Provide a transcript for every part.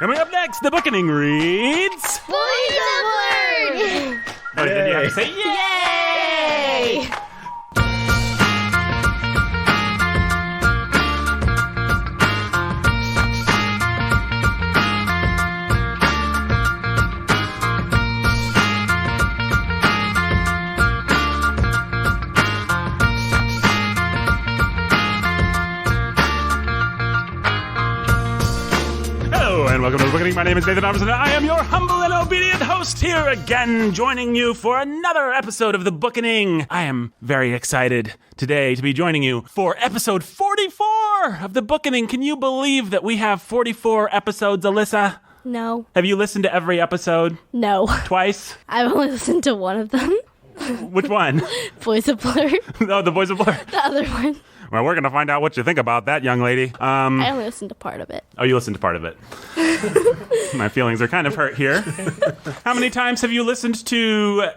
Coming up next, the Bookening reads... Boys of Word! Oh, did you have to say yay? And welcome to the Bookening. My name is Nathan Thompson, and I am your humble and obedient host here again, joining you for another episode of the Bookening. I am very excited today to be joining you for episode 44 of the Bookening. Can you believe that we have 44 episodes, Alyssa? No. Have you listened to every episode? No. Twice? I've only listened to one of them. Which one? Voice of Blur. Oh, the Voice of Blur. The other one. Well, we're going to find out what you think about that, young lady. I only listened to part of it. Oh, you listened to part of it. My feelings are kind of hurt here. How many times have you listened to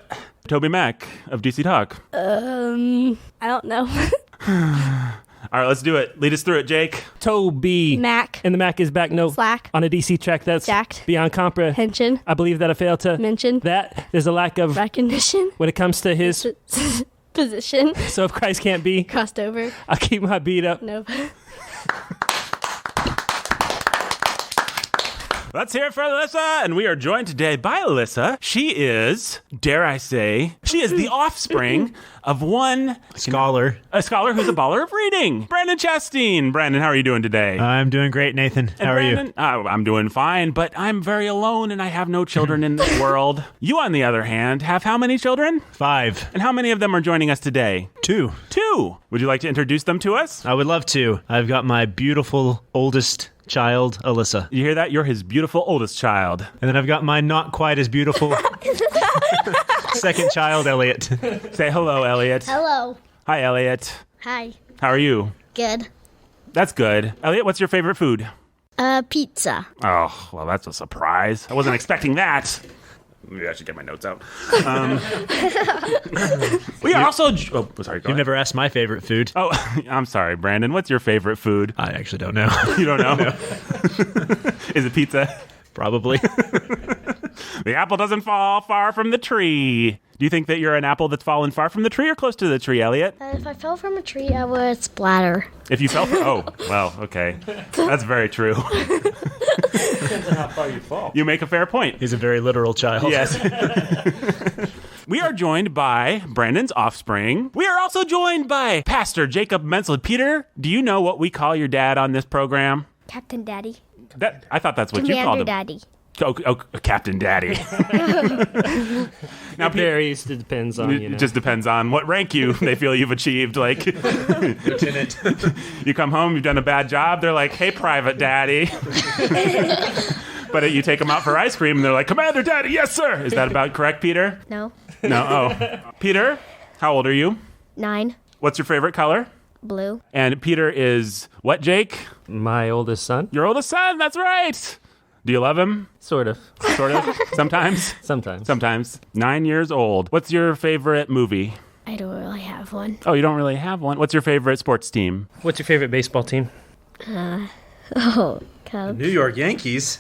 Toby Mac of DC Talk? I don't know. All right, let's do it. Lead us through it, Jake. Toby. Mac. And the Mac is back. No. Slack. On a DC track that's Jacked. beyond comprehension. Hension. I believe that I failed to Mention. that. There's a lack of Recognition. when it comes to his. Position. So if Christ can't be, Crossed over. I'll keep my beat up. Nope. Let's hear it for Alyssa. And we are joined today by Alyssa. She is, dare I say, she is the offspring of one a scholar who's a baller of reading. Brandon Chastain. Brandon, how are you doing today? I'm doing great, Nathan. How are you? I'm doing fine, but I'm very alone and I have no children in the world. You, on the other hand, have how many children? 5. And how many of them are joining us today? 2. 2. Would you like to introduce them to us? I would love to. I've got my beautiful oldest child, Alyssa. You hear that? You're his beautiful oldest child. And then I've got my not quite as beautiful second child, Elliot. Say hello, Elliot. Hello. Hi, Elliot. Hi. How are you? Good. That's good. Elliot, what's your favorite food? Pizza. Oh, well, that's a surprise. I wasn't expecting that. Maybe I should get my notes out. We are also... Oh, sorry, go You've ahead. never asked my favorite food. Oh, I'm sorry, Brandon. What's your favorite food? I actually don't know. You don't know? Is it pizza? Probably. The apple doesn't fall far from the tree. Do you think that you're an apple that's fallen far from the tree or close to the tree, Elliot? If I fell from a tree, I would splatter. If you fell from... Oh, well, okay. That's very true. Depends on how far you fall. You make a fair point. He's a very literal child. Yes. We are joined by Brandon's offspring. We are also joined by Pastor Jacob Menzel. Peter, do you know what we call your dad on this program? Captain Daddy. I thought that's what you called Commander him. Daddy. Oh, Captain Daddy. Now, It varies. It depends on, it just depends on what rank they feel you've achieved. Like, Lieutenant. you come home, you've done a bad job. They're like, hey, Private Daddy. But you take them out for ice cream, and they're like, Commander Daddy, yes, sir. Is that about correct, Peter? No. No. Oh. Peter, how old are you? 9. What's your favorite color? Blue. And Peter is what, Jake? My oldest son. Your oldest son, that's right. Do you love him? Sort of. Sort of? Sometimes? Sometimes. Sometimes. 9 years old. What's your favorite movie? I don't really have one. Oh, you don't really have one? What's your favorite sports team? What's your favorite baseball team? Oh, Cubs. New York Yankees.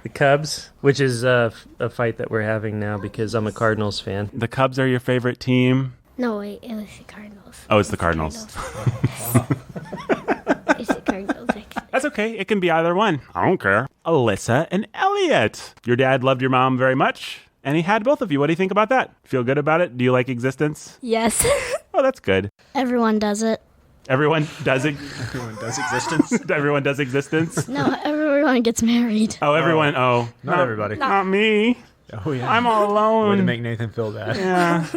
The Cubs, which is a fight that we're having now because I'm a Cardinals fan. The Cubs are your favorite team? No, wait, it was the Cardinals. Oh, it's the Cardinals. It's the Cardinals. That's okay. It can be either one. I don't care. Alyssa and Elliot. Your dad loved your mom very much, and he had both of you. What do you think about that? Feel good about it? Do you like existence? Yes. Oh, that's good. Everyone does it. Everyone does it. Everyone does existence. Everyone does existence. No, everyone gets married. Oh, everyone. Oh, Not everybody. Not me. Oh, yeah. I'm all alone. Way to make Nathan feel bad. Yeah.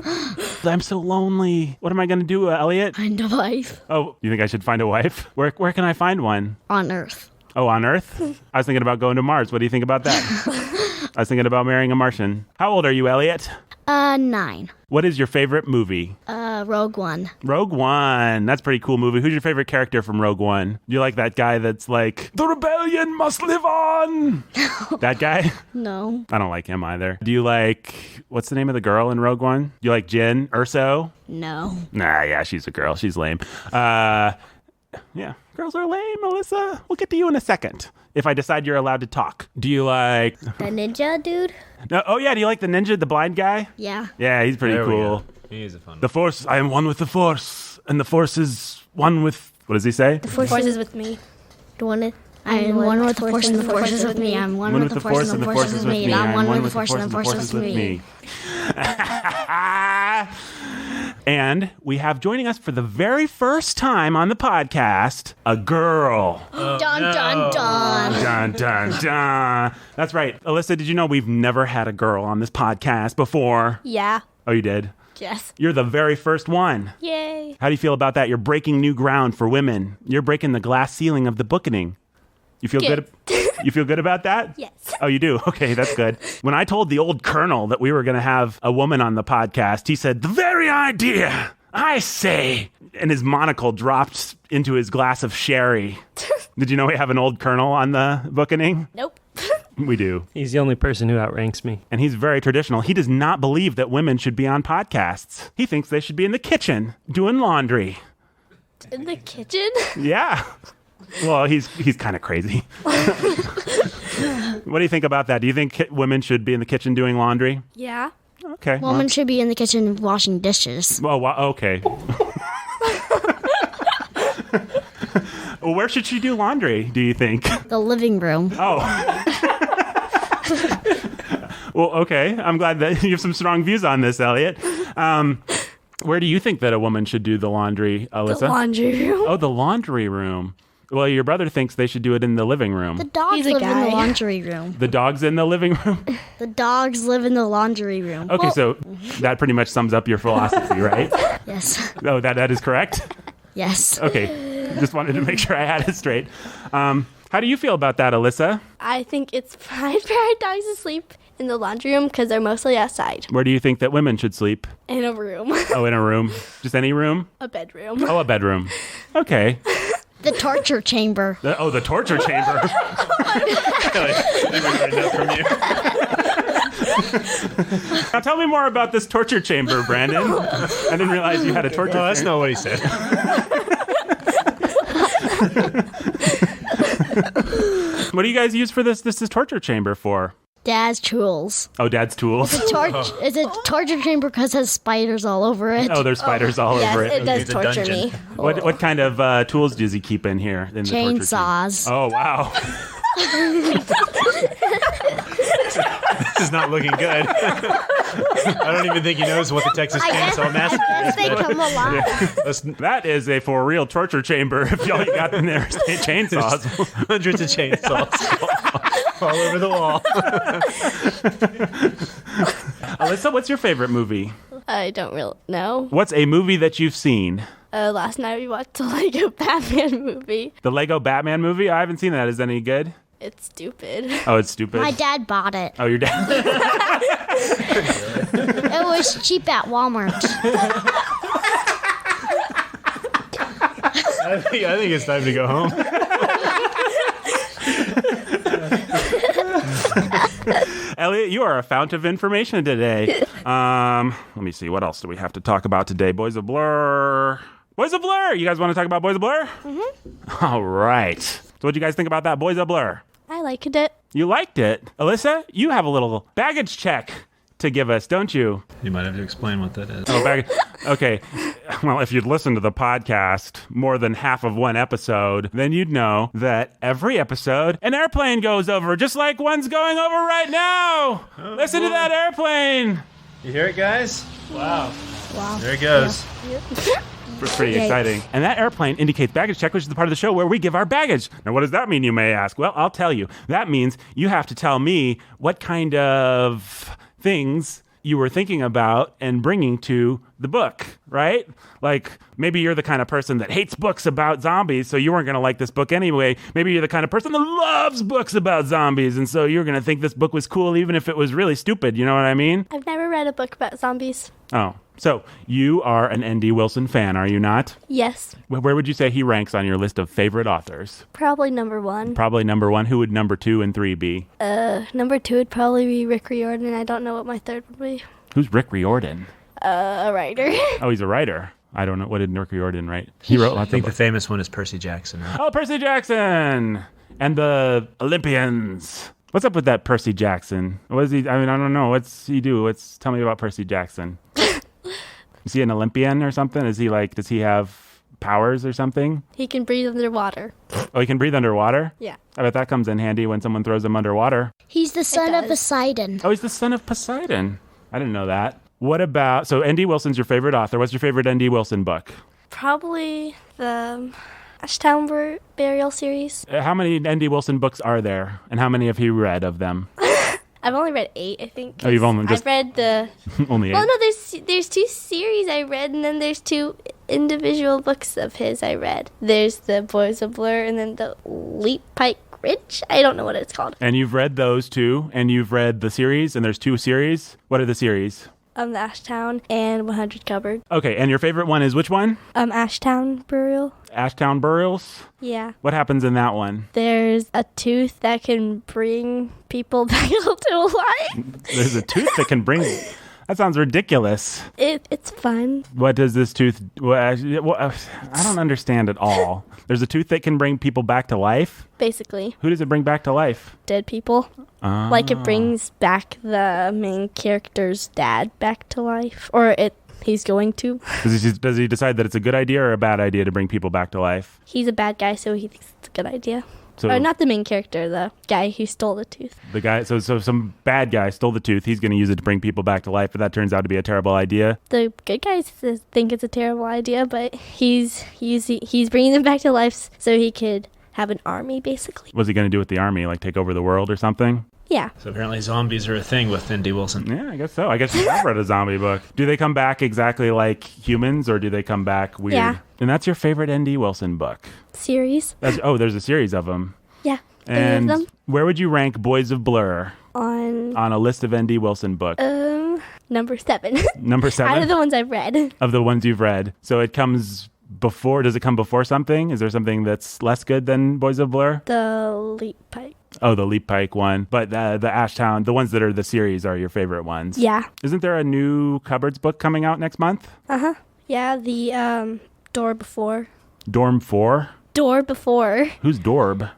I'm so lonely. What am I going to do, Elliot? Find a wife Oh, you think I should find a wife? Where can I find one? on Earth. Oh, on Earth? I was thinking about going to Mars. What do you think about that? I was thinking about marrying a Martian. How old are you, Elliot? 9. What is your favorite movie? Rogue One. Rogue One. That's a pretty cool movie. Who's your favorite character from Rogue One? Do you like that guy that's like, the rebellion must live on? That guy? No. I don't like him either. Do you like, what's the name of the girl in Rogue One? Do you like Jyn Erso? No. Nah, yeah, she's a girl. She's lame. Yeah, girls are lame, Melissa. We'll get to you in a second. if I decide you're allowed to talk? Do you like... The ninja dude? No, oh, yeah. Do you like the ninja, the blind guy? Yeah. Yeah, he's pretty There we cool. go. He's a fun The Force, I am one with the Force. And the Force is one with... What does he say? The Force is with me. I am one with the Force and the Force is with me. I'm one with the Force and the Force is with me. I'm one with the Force and the Force is with me. And we have joining us for the very first time on the podcast, a girl. Dun, dun, dun. Dun, dun, dun. That's right. Alyssa, did you know we've never had a girl on this podcast before? Yeah. Oh, you did? Yes. You're the very first one. Yay. How do you feel about that? You're breaking new ground for women. You're breaking the glass ceiling of the bookening. You feel good? You feel good about that? Yes. Oh, you do? Okay, that's good. When I told the old colonel that we were going to have a woman on the podcast, he said, the very idea, I say. And his monocle dropped into his glass of sherry. Did you know we have an old colonel on the bookening? Nope. We do. He's the only person who outranks me. And he's very traditional. He does not believe that women should be on podcasts. He thinks they should be in the kitchen doing laundry. In the kitchen? Yeah. Well, he's kind of crazy. What do you think about that? Do you think women should be in the kitchen doing laundry? Yeah. Okay. Woman should be in the kitchen washing dishes. Well, okay. Well, where should she do laundry, do you think? The living room. Oh. Well, okay. I'm glad that you have some strong views on this, Elliot. Where do you think that a woman should do the laundry, Alyssa? The laundry room. Oh, the laundry room. Well, your brother thinks they should do it in the living room. The dogs He's a live in the guy. laundry room. The dog's in the living room? The dogs live in the laundry room. Okay, so that pretty much sums up your philosophy, right? Yes. Oh, that is correct? Yes. Okay. Just wanted to make sure I had it straight. How do you feel about that, Alyssa? I think it's fine for our dogs to sleep in the laundry room because they're mostly outside. Where do you think that women should sleep? In a room. Oh, in a room? Just any room? A bedroom. Oh, a bedroom. Okay. The torture chamber. The torture chamber. Now tell me more about this torture chamber, Brandon. I didn't realize you had a torture No, that's chamber. not what he said. What do you guys use for this? This is torture chamber for? Dad's tools. Oh, Dad's tools. It's a torture chamber because it has spiders all over it. Oh, there's spiders all Yes, over it. it does It's a torture dungeon. me. What kind of tools does he keep in here? In the torture chamber? Chainsaws. Oh, wow. This is not looking good. I don't even think he knows what the Texas Chainsaw Massacre Yes, they is. come alive. That's That is a for real torture chamber. If y'all you got in there chainsaws. hundreds of chainsaws all over the wall. Alyssa, what's your favorite movie? I don't really know. What's a movie that you've seen? Last night we watched the Lego Batman movie. The Lego Batman movie? I haven't seen that. Is it any good? It's stupid. Oh, it's stupid. My dad bought it. Oh, your dad. It was cheap at Walmart. I think it's time to go home. Elliot, you are a fount of information today. Let me see. What else do we have to talk about today? Boys of Blur. Boys of Blur. You guys want to talk about Boys of Blur? Mm-hmm. All right. So what do you guys think about that, Boys of Blur? I liked it. You liked it. Alyssa, you have a little baggage check to give us, don't you? You might have to explain what that is. Oh, okay. Well, if you'd listened to the podcast more than half of one episode, then you'd know that every episode, an airplane goes over, just like one's going over right now. Listen to that airplane. You hear it, guys? Wow. Wow. There it goes. It's pretty exciting. And that airplane indicates baggage check, which is the part of the show where we give our baggage. Now, what does that mean, you may ask? Well, I'll tell you. That means you have to tell me what kind of things you were thinking about and bringing to the book, right? Like, maybe you're the kind of person that hates books about zombies, so you weren't going to like this book anyway. Maybe you're the kind of person that loves books about zombies, and so you're going to think this book was cool even if it was really stupid. You know what I mean? I've never read a book about zombies. Oh, so you are an N.D. Wilson fan, are you not? Yes. Where would you say he ranks on your list of favorite authors? Probably number one. Probably number one. Who would number 2 and 3 be? Number two would probably be Rick Riordan. I don't know what my third would be. Who's Rick Riordan? A writer. Oh, he's a writer. I don't know. What did Rick Riordan write? He wrote I lots think of the books. famous one is Percy Jackson. Right? Oh, Percy Jackson. And the Olympians. What's up with that Percy Jackson? What is he? I mean, I don't know. What's he do? Tell me about Percy Jackson. Is he an Olympian or something? Does he have powers or something? He can breathe underwater. Oh, he can breathe underwater? Yeah. I bet that comes in handy when someone throws him underwater. He's the son of does. Poseidon. Oh, he's the son of Poseidon. I didn't know that. What about, so N.D. Wilson's your favorite author. What's your favorite N.D. Wilson book? Probably the Ashtown Burial series. How many N.D. Wilson books are there? And how many have you read of them? I've only read 8, I think. Oh, you've only just... I've read the... only 8? Well, no, there's 2 series I read, and then there's 2 individual books of his I read. There's the Boys of Blur, and then the Leap Pike Ridge. I don't know what it's called. And you've read those 2, and you've read the series, and there's 2 series. What are the series? The Ashtown and 100 Cupboard. Okay, and your favorite one is which one? Ashtown Burial. Ashtown Burials? Yeah. What happens in that one? There's a tooth that can bring people back to life. There's a tooth that can bring... That sounds ridiculous. It's fun. What does this tooth... I don't understand at all. There's a tooth that can bring people back to life? Basically, Who does it bring back to life? dead people. Like it brings back the main character's dad back to life, or he's going to. Does he decide that it's a good idea or a bad idea to bring people back to life? He's a bad guy, so he thinks it's a good idea. So Or not the main character, the guy who stole the tooth. the guy, so some bad guy stole the tooth. He's going to use it to bring people back to life, but that turns out to be a terrible idea. The good guys think it's a terrible idea, but he's bringing them back to life so he could have an army, basically. What's he going to do with the army? Like take over the world or something? Yeah. So apparently zombies are a thing with N.D. Wilson. Yeah, I guess so. I guess you have read a zombie book. Do they come back exactly like humans, or do they come back weird? Yeah. And that's your favorite N.D. Wilson book? Series. There's a series of them. Yeah. And Any of them? where would you rank Boys of Blur On on a list of N.D. Wilson books? number 7. Number 7 Out of the ones I've read. of the ones you've read. So it comes before. Does it come before something? Is there something that's less good than Boys of Blur? The Leap Pike. Oh, the Leap Pike one. But the Ashtown, the ones that are the series are your favorite ones. Yeah. Isn't there a new Cupboards book coming out next month? Yeah, the Door Before. Dorm 4? Door Before. Who's Dorb?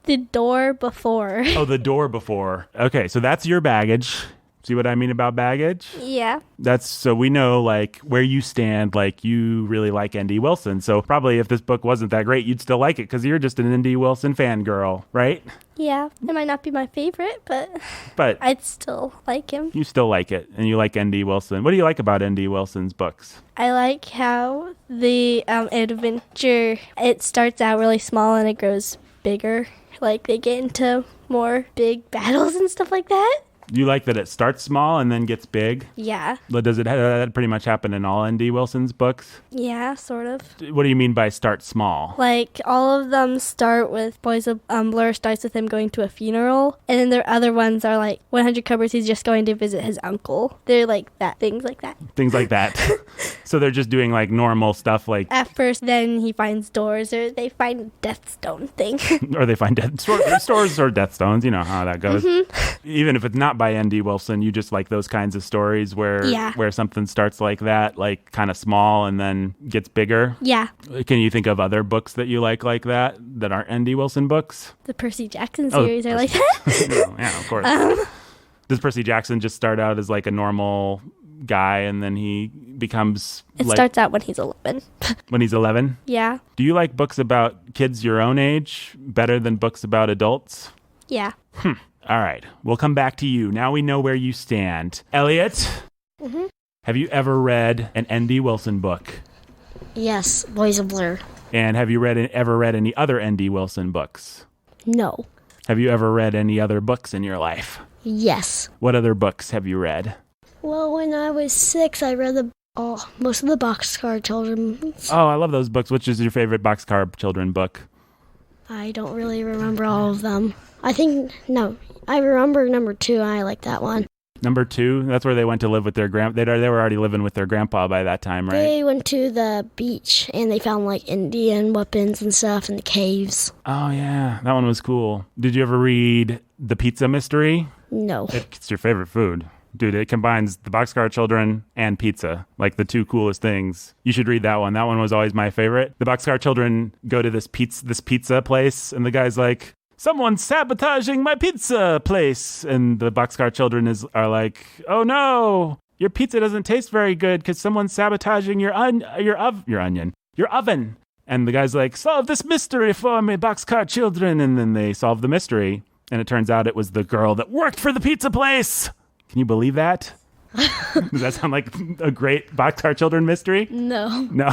The Door Before. Oh, the door before. Okay, so that's your baggage. See what I mean about baggage? Yeah. That's so we know like where you stand, like you really like N.D. Wilson. So probably if this book wasn't that great, you'd still like it because you're just an N.D. Wilson fangirl, right? Yeah. It might not be my favorite, but I'd still like him. You still like it, and you like N.D. Wilson. What do you like about N.D. Wilson's books? I like how the adventure, it starts out really small and it grows bigger. Like they get into more big battles and stuff like that. You like that it starts small and then gets big? Yeah. But does that pretty much happen in all N.D. Wilson's books? Yeah, sort of. What do you mean by start small? Like, all of them start with Boys of Blur starts with him going to a funeral. And then their other ones are like 100 Cupboards, he's just going to visit his uncle. They're like that, things like that. Things like that. So they're just doing like normal stuff like... At first, then he finds doors, or they find a Death Stone thing. Or they find stores or death stones. You know how that goes. Even if it's not by N.D. Wilson, you just like those kinds of stories where something starts like that, like kind of small and then gets bigger. Yeah. Can you think of other books that you like that aren't N.D. Wilson books? The Percy Jackson series are like that. Yeah, of course. Does Percy Jackson just start out as like a normal guy and then he becomes It starts out when he's 11. when he's 11? Yeah. Do you like books about kids your own age better than books about adults? Yeah. All right. We'll come back to you. Now we know where you stand. Elliot, have you ever read an N.D. Wilson book? Yes, Boys of Blur. And have you ever read any other N.D. Wilson books? No. Have you ever read any other books in your life? Yes. What other books have you read? Well, when I was 6, I read most of the Boxcar Children. Oh, I love those books. Which is your favorite Boxcar Children book? I don't really remember all of them. I remember number 2. I like that one. Number 2? That's where they went to live with their they were already living with their grandpa by that time, right? They went to the beach and they found like Indian weapons and stuff in the caves. Oh, yeah. That one was cool. Did you ever read The Pizza Mystery? No. It's your favorite food. Dude, it combines the Boxcar Children and pizza, like the two coolest things. You should read that one. That one was always my favorite. The Boxcar Children go to this pizza place, and the guy's like, someone's sabotaging my pizza place. And the Boxcar Children are like, oh no, your pizza doesn't taste very good because someone's sabotaging your oven. And the guy's like, solve this mystery for me, Boxcar Children. And then they solve the mystery. And it turns out it was the girl that worked for the pizza place. Can you believe that? Does that sound like a great Boxcar Children mystery? No. No.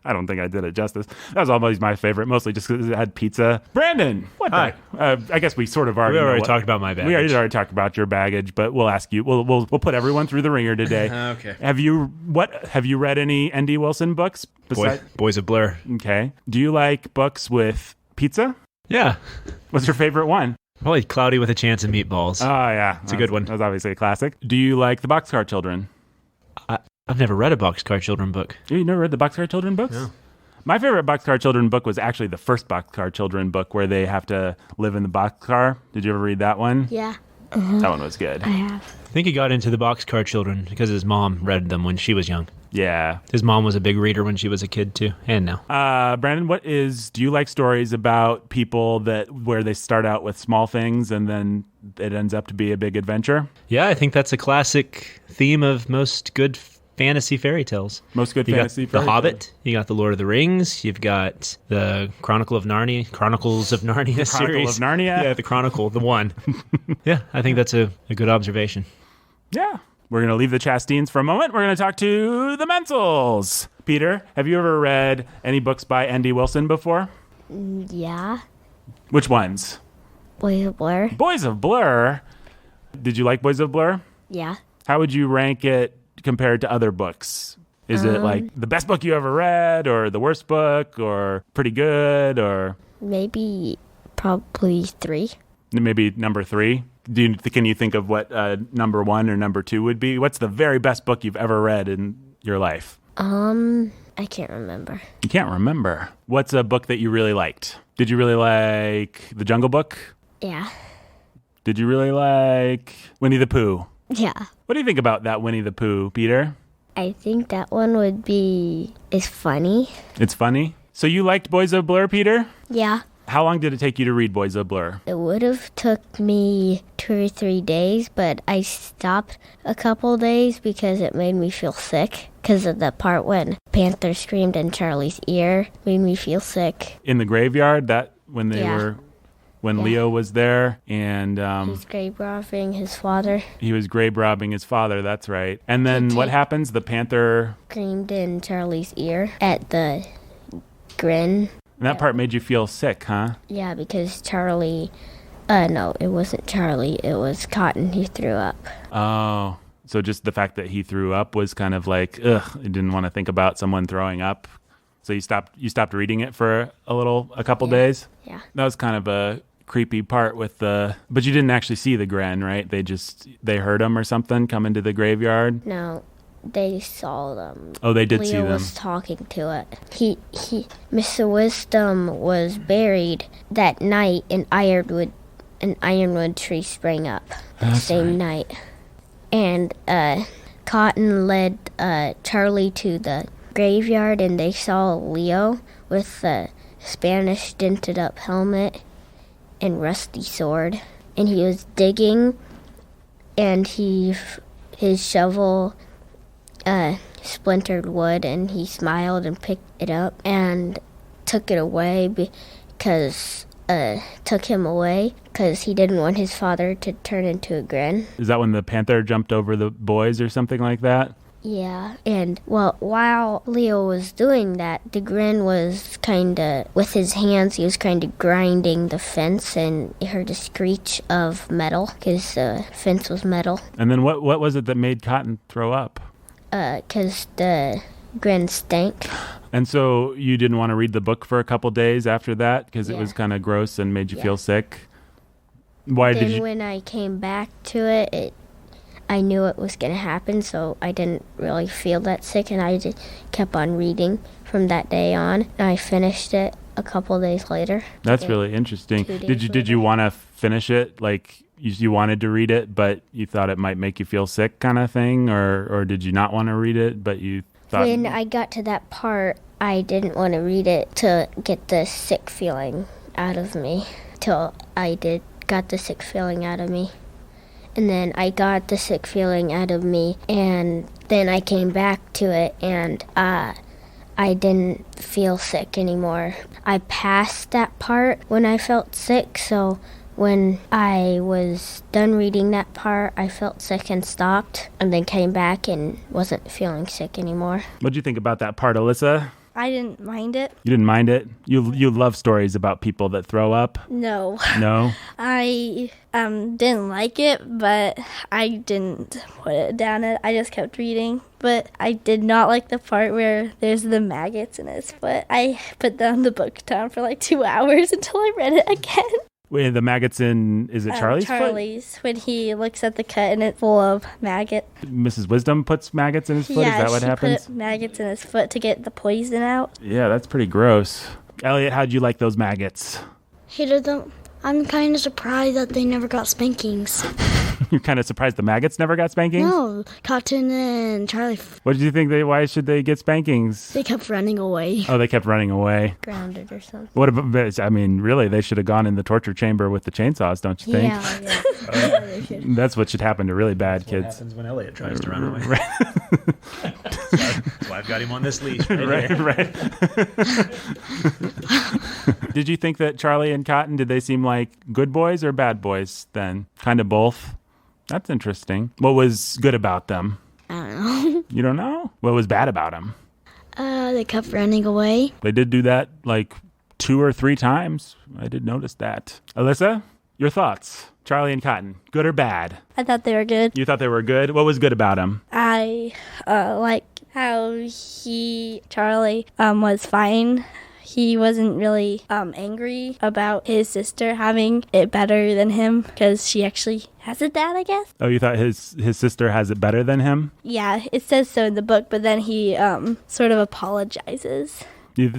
I don't think I did it justice. That was always my favorite, mostly just because it had pizza. Brandon, what Hi. I guess we sort of already We already talked about my baggage. We already talked about your baggage, but we'll ask you. We'll put everyone through the ringer today. Okay. Have you read any N.D. Wilson books? Boys of Blur. Okay. Do you like books with pizza? Yeah. What's your favorite one? Probably Cloudy with a Chance of Meatballs. Oh, yeah. It's a good one. That was obviously a classic. Do you like the Boxcar Children? I've never read a Boxcar Children book. You never read the Boxcar Children books? No. My favorite Boxcar Children book was actually the first Boxcar Children book where they have to live in the boxcar. Did you ever read that one? Yeah. That one was good. I have. I think he got into the Boxcar Children because his mom read them when she was young. Yeah. His mom was a big reader when she was a kid too, and now. Brandon, do you like stories about people where they start out with small things and then it ends up to be a big adventure? Yeah, I think that's a classic theme of most good fantasy fairy tales. Most good You fantasy got The fairy Hobbit, tales? you got The Lord of the Rings, you've got the Chronicles of Narnia series. Chronicle of Narnia? Yeah, the Chronicle, the one. Yeah, I think that's a good observation. Yeah. We're going to leave the Chastines for a moment. We're going to talk to the Mentals. Peter, have you ever read any books by N.D. Wilson before? Yeah. Which ones? Boys of Blur. Boys of Blur. Did you like Boys of Blur? Yeah. How would you rank it compared to other books? Is it like the best book you ever read or the worst book or pretty good or Maybe probably 3. maybe number 3? Can you think of what number 1 or number 2 would be? What's the very best book you've ever read in your life? I can't remember. You can't remember. What's a book that you really liked? Did you really like The Jungle Book? Yeah. Did you really like Winnie the Pooh? Yeah. What do you think about that Winnie the Pooh, Peter? I think that one is funny. It's funny. So you liked Boys of Blur, Peter? Yeah. How long did it take you to read Boys of Blur? It would have took me 2 or 3 days, but I stopped a couple days because it made me feel sick. Because of the part when Panther screamed in Charlie's ear made me feel sick. In the graveyard, when Yeah. Leo was there and He's grave robbing his father. he was grave robbing his father, that's right. And then what happens? The Panther, Screamed in Charlie's ear at the grin. and that part made you feel sick, huh? Yeah, because Charlie... no, it wasn't Charlie. It was Cotton. He threw up. Oh, so just the fact that he threw up was kind of like, ugh, you didn't want to think about someone throwing up. So you stopped reading it for a couple days? Yeah. That was kind of a creepy part but you didn't actually see the Gren, right? They heard him or something come into the graveyard? No, they saw them. Oh, they did Leo see them. was talking to it. Mr. Wisdom was buried that night, and an ironwood tree sprang up the same night. And Cotton led Charlie to the graveyard, and they saw Leo with a Spanish dented up helmet and rusty sword. And he was digging, and his shovel splintered wood, and he smiled and picked it up and took him away because he didn't want his father to turn into a Gren. Is that when the Panther jumped over the boys or something like that? Yeah, and while Leo was doing that, the Gren was with his hands, he was grinding the fence, and he heard a screech of metal because the fence was metal. And then what was it that made Cotton throw up? Because the Gren stank. And so you didn't want to read the book for a couple days after that because it was kind of gross and made you feel sick? Why did you? When I came back to it, I knew it was going to happen, so I didn't really feel that sick, and I just kept on reading from that day on. And I finished it a couple days later. That's Okay. really interesting. 2 days Did you want to finish it? Like you wanted to read it, but you thought it might make you feel sick, kind of thing, or did you not want to read it, but you thought? When I got to that part, I didn't want to read it to get the sick feeling out of me. Till got the sick feeling out of me. And then I got the sick feeling out of me, and then I came back to it, and I didn't feel sick anymore. I passed that part when I felt sick, so when I was done reading that part, I felt sick and stopped, and then came back and wasn't feeling sick anymore. What'd you think about that part, Alyssa? I didn't mind it. You didn't mind it? You love stories about people that throw up? No. No? I didn't like it, but I didn't put it down. I just kept reading. But I did not like the part where there's the maggots in his foot. I put down the book down for like 2 hours until I read it again. Wait, the maggots in, is it Charlie's foot? Charlie's, when he looks at the cut and it's full of maggots. Mrs. Wisdom puts maggots in his foot? Yeah, Is that what she happens? put maggots in his foot to get the poison out. Yeah, that's pretty gross. Elliot, how'd you like those maggots? Hated them. I'm kind of surprised that they never got spankings. You're kind of surprised the maggots never got spankings? No, Cotton and Charlie, What did you think? Why should they get spankings? they kept running away. Oh, they kept running away. Grounded or something. What about, I mean, really, they should have gone in the torture chamber with the chainsaws, don't you think? Yeah. That's what should happen to really bad What kids. happens when Elliot tries to run away? That's why I've got him on this leash. Right here. Right. Did you think that Charlie and Cotton, did they seem like good boys or bad boys then? Kind of both? That's interesting. What was good about them? I don't know. You don't know? What was bad about them? They kept running away. They did do that like 2 or 3 times. I did notice that. Alyssa, your thoughts? Charlie and Cotton, good or bad? I thought they were good. You thought they were good? What was good about them? I like how Charlie, was fine. He wasn't really angry about his sister having it better than him because she actually has a dad, I guess. Oh, you thought his sister has it better than him? Yeah, it says so in the book, but then he sort of apologizes.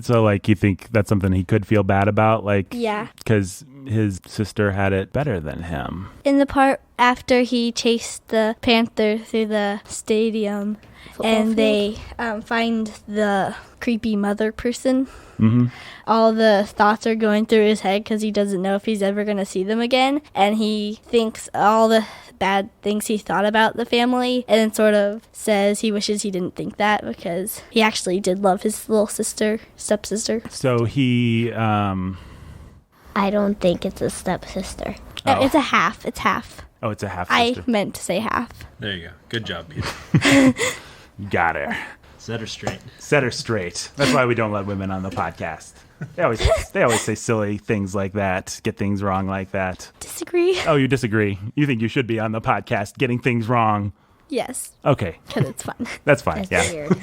So, like, you think that's something he could feel bad about? Like, Yeah. because his sister had it better than him. In the part after he chased the panther through the stadium and they find the creepy mother person, all the thoughts are going through his head because he doesn't know if he's ever going to see them again. And he thinks all the bad things he thought about the family and then sort of says he wishes he didn't think that because he actually did love his little stepsister. So he, I don't think it's a stepsister. Oh. It's a half. It's half. oh, it's a half I sister. meant to say half. There you go. Good job, Peter. Got her. Set her straight. Set her straight. That's why we don't let women on the podcast. They always say silly things like that, get things wrong like that. Disagree. Oh, you disagree? You think you should be on the podcast getting things wrong? Yes, Okay, because it's fun. that's fine. That's yeah. weird.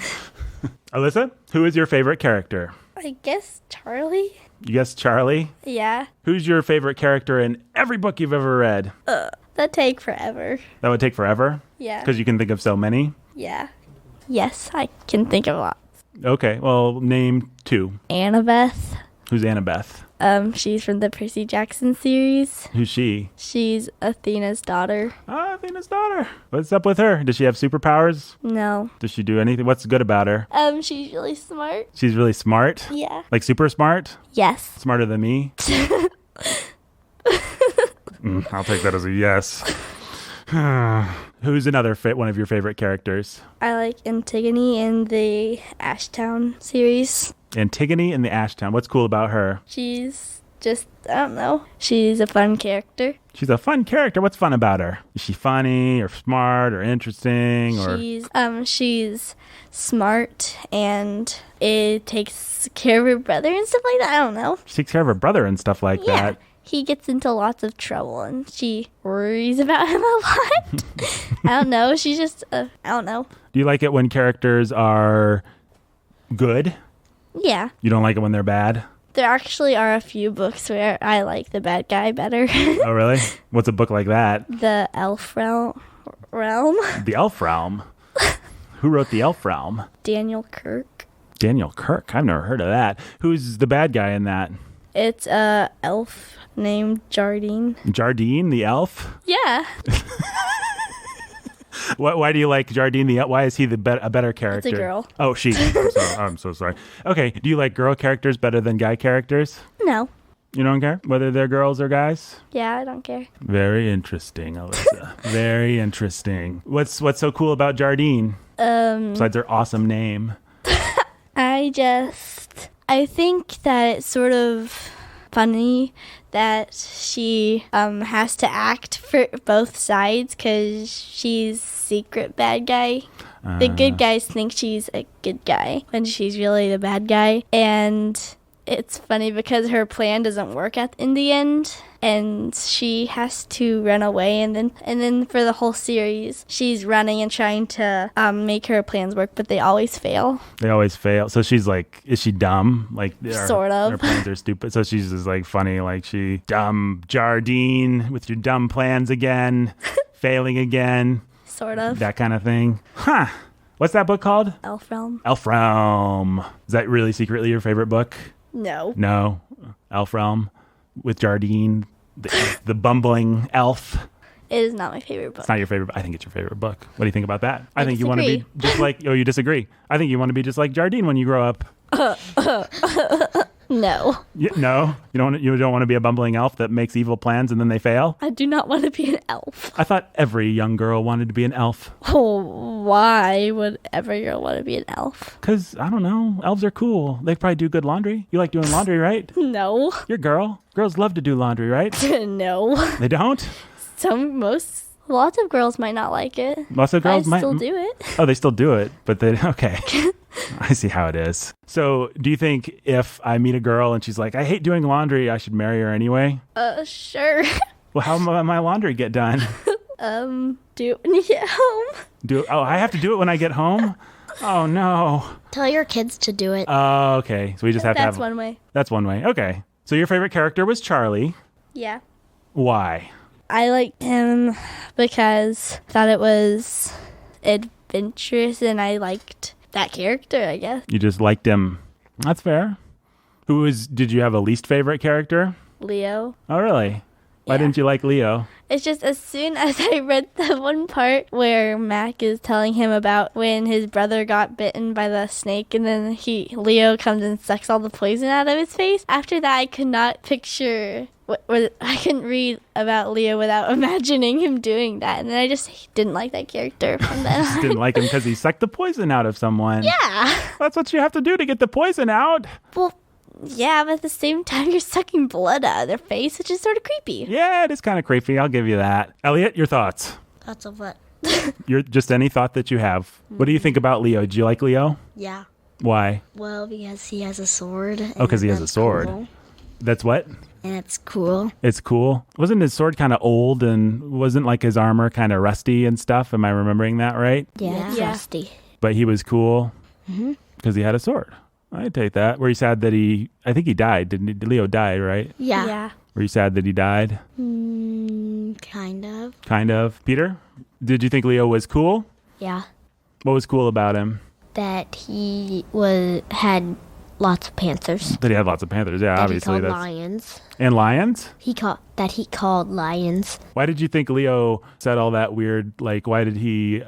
Alyssa, who is your favorite character? I guess Charlie. You guess Charlie? Yeah, Who's your favorite character in every book you've ever read? that'd take forever. That would take forever? Yeah. Because you can think of so many? Yeah. Yes, I can think of a lot. Okay, well, name 2. Annabeth. Who's Annabeth? She's from the Percy Jackson series. Who's she? She's Athena's daughter. Oh, Athena's daughter. What's up with her? Does she have superpowers? No. Does she do anything? What's good about her? She's really smart. She's really smart? Yeah. Like super smart? Yes. Smarter than me? I'll take that as a yes. Who's another one of your favorite characters? I like Antigone in the Ashtown series. Antigone in the Ashtown. What's cool about her? She's just, I don't know. She's a fun character. She's a fun character. What's fun about her? Is she funny or smart or interesting or? She's smart and it takes care of her brother and stuff like that. I don't know. She takes care of her brother and stuff like Yeah. that. He gets into lots of trouble and she worries about him a lot. I don't know. She's just, I don't know. Do you like it when characters are good? Yeah. You don't like it when they're bad? There actually are a few books where I like the bad guy better. Oh, really? What's a book like that? The Elf Realm. The Elf Realm. Who wrote The Elf Realm? Daniel Kirk. Daniel Kirk. I've never heard of that. Who's the bad guy in that? It's a elf named Jardine. Jardine, the elf? Yeah. Why do you like Jardine the elf? Why is he a better character? It's a girl. Oh, she. I'm so sorry. Okay, do you like girl characters better than guy characters? No. You don't care whether they're girls or guys? Yeah, I don't care. Very interesting, Alyssa. Very interesting. What's so cool about Jardine? Besides her awesome name. I think that it's sort of funny that she has to act for both sides because she's secret bad guy. The good guys think she's a good guy when she's really the bad guy. And it's funny because her plan doesn't work in the end, and she has to run away. And then for the whole series, she's running and trying to make her plans work, but they always fail. They always fail. So she's like, is she dumb? Like, sort of. Her plans are stupid. So she's just like funny, like she dumb Jardine with your dumb plans again, failing again. Sort of. That kind of thing. Huh. What's that book called? Elf Realm. Elf Realm. Is that really secretly your favorite book? No. No. Elf Realm with Jardine, the bumbling elf. It is not my favorite book. It's not your favorite. I think it's your favorite book. What do you think about that? I think you disagree. want to be just like. Oh, you disagree. I think you want to be just like Jardine when you grow up. No. No, you don't. You don't want to be a bumbling elf that makes evil plans and then they fail. I do not want to be an elf. I thought every young girl wanted to be an elf. Oh, why would every girl want to be an elf? Because I don't know. Elves are cool. They probably do good laundry. You like doing laundry, right? No. You're a girl. Girls love to do laundry, right? No. They don't. Lots of girls might not like it. Lots of girls might still do it. Oh, they still do it, but they okay. I see how it is. So, do you think if I meet a girl and she's like, "I hate doing laundry," I should marry her anyway? Sure. Well, how will my laundry get done? Do it when you get home. I have to do it when I get home? Oh no. Tell your kids to do it. Oh, okay. So we just have to have. That's one way. That's one way. Okay. So your favorite character was Charlie. Yeah. Why? I liked him because I thought it was adventurous and I liked that character, I guess. You just liked him. That's fair. Did you have a least favorite character? Leo. Oh, really? Why Yeah. didn't you like Leo? It's just as soon as I read the one part where Mac is telling him about when his brother got bitten by the snake and then Leo comes and sucks all the poison out of his face. After that, I could not picture, I couldn't read about Leo without imagining him doing that. And then I just didn't like that character from then Just on. didn't like him because he sucked the poison out of someone. Yeah. That's what you have to do to get the poison out. Well, yeah, but at the same time, you're sucking blood out of their face, which is sort of creepy. Yeah, it is kind of creepy. I'll give you that. Elliot, your thoughts? Thoughts of what? Just any thought that you have. What do you think about Leo? Do you like Leo? Yeah. Why? Well, because he has a sword. Oh, 'cause he has a sword. Cool. That's what? And it's cool. It's cool. Wasn't his sword kind of old and wasn't like his armor kind of rusty and stuff? Am I remembering that right? Yeah, it's Yeah. rusty. But he was cool because he had a sword. I'd take that. Were you sad that I think he died, didn't he? Leo died, right? Yeah. Were you sad that he died? Kind of. Kind of. Peter, did you think Leo was cool? Yeah. What was cool about him? That he had lots of panthers. That he had lots of panthers. Yeah, That obviously. he called That's lions. And lions? He called lions. Why did you think Leo said all that weird? Like, why did he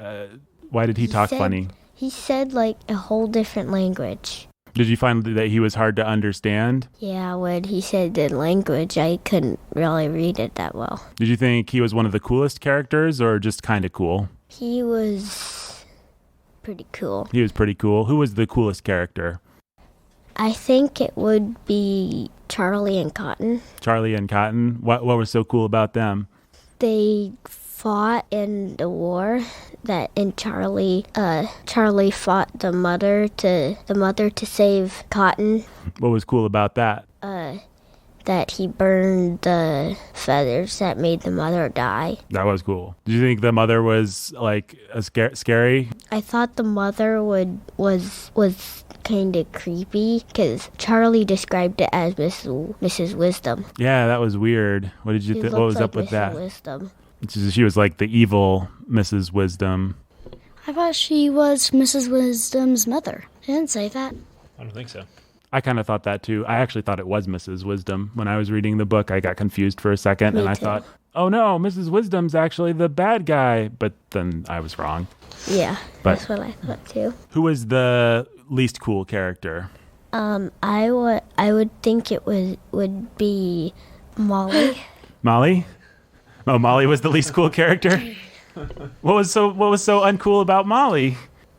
talk said- funny? He said like a whole different language. Did you find that he was hard to understand? Yeah, when he said the language, I couldn't really read it that well. Did you think he was one of the coolest characters or just kind of cool? He was pretty cool. He was pretty cool. Who was the coolest character? I think it would be Charlie and Cotton. Charlie and Cotton? What was so cool about them? They fought in the war and Charlie fought the mother to save Cotton. What was cool about that? That he burned the feathers that made the mother die. That was cool. Did you think the mother was like scary? I thought the mother was kind of creepy because Charlie described it as Mrs. Wisdom. Yeah, that was weird. What did you She think? What looked was up like with Mrs. that? Wisdom. She was like the evil Mrs. Wisdom. I thought she was Mrs. Wisdom's mother. I didn't say that. I don't think so. I kind of thought that too. I actually thought it was Mrs. Wisdom. When I was reading the book, I got confused for a second, Me and I too. thought, oh no, Mrs. Wisdom's actually the bad guy. But then I was wrong. Yeah, But- that's what I thought too. Who was the least cool character? I would think it would be Molly. Molly? Oh, Molly was the least cool character? What was so uncool about Molly?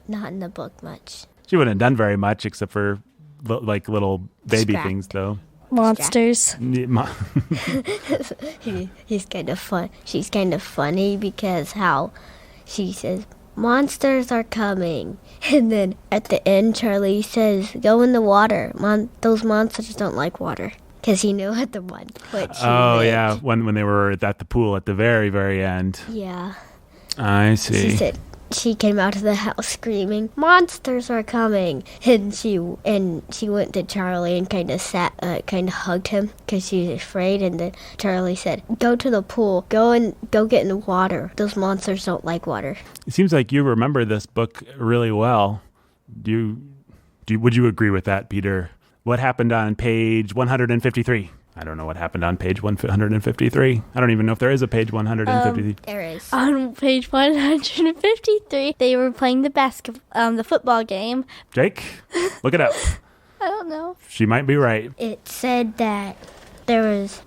Not in the book much. She wouldn't have done very much except for like little baby Scrapped. things, though. Monsters. He's kind of fun. She's kind of funny because how she says monsters are coming, and then at the end Charlie says, "Go in the water. Those monsters don't like water." Because he knew at the one point. Oh, yeah, when they were at the pool at the very, very end. Yeah. I She see. said she came out of the house screaming, "Monsters are coming!" And she went to Charlie and kind of hugged him because she was afraid. And then Charlie said, "Go to the pool. Go get in the water. Those monsters don't like water." It seems like you remember this book really well. Would you agree with that, Peter? What happened on page 153? I don't know what happened on page 153. I don't even know if there is a page 153. There is. On page 153, they were playing the football game. Jake, look it up. I don't know. She might be right. It said that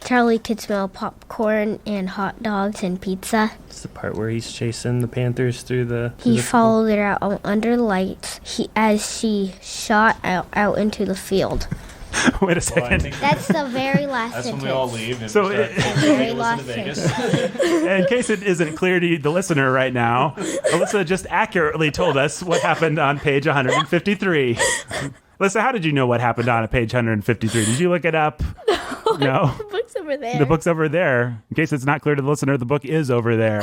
Charlie could smell popcorn and hot dogs and pizza. It's the part where he's chasing the Panthers through the. He followed her out under lights as she shot out into the field. Wait a second. That's the very last That's when sentence. we all leave and So start it- Very listen last to Vegas. In case it isn't clear to the listener right now, Alyssa just accurately told us what happened on page 153. Alyssa, how did you know what happened on page 153? Did you look it up? No. The book's over there. The book's over there. In case it's not clear to the listener, the book is over there.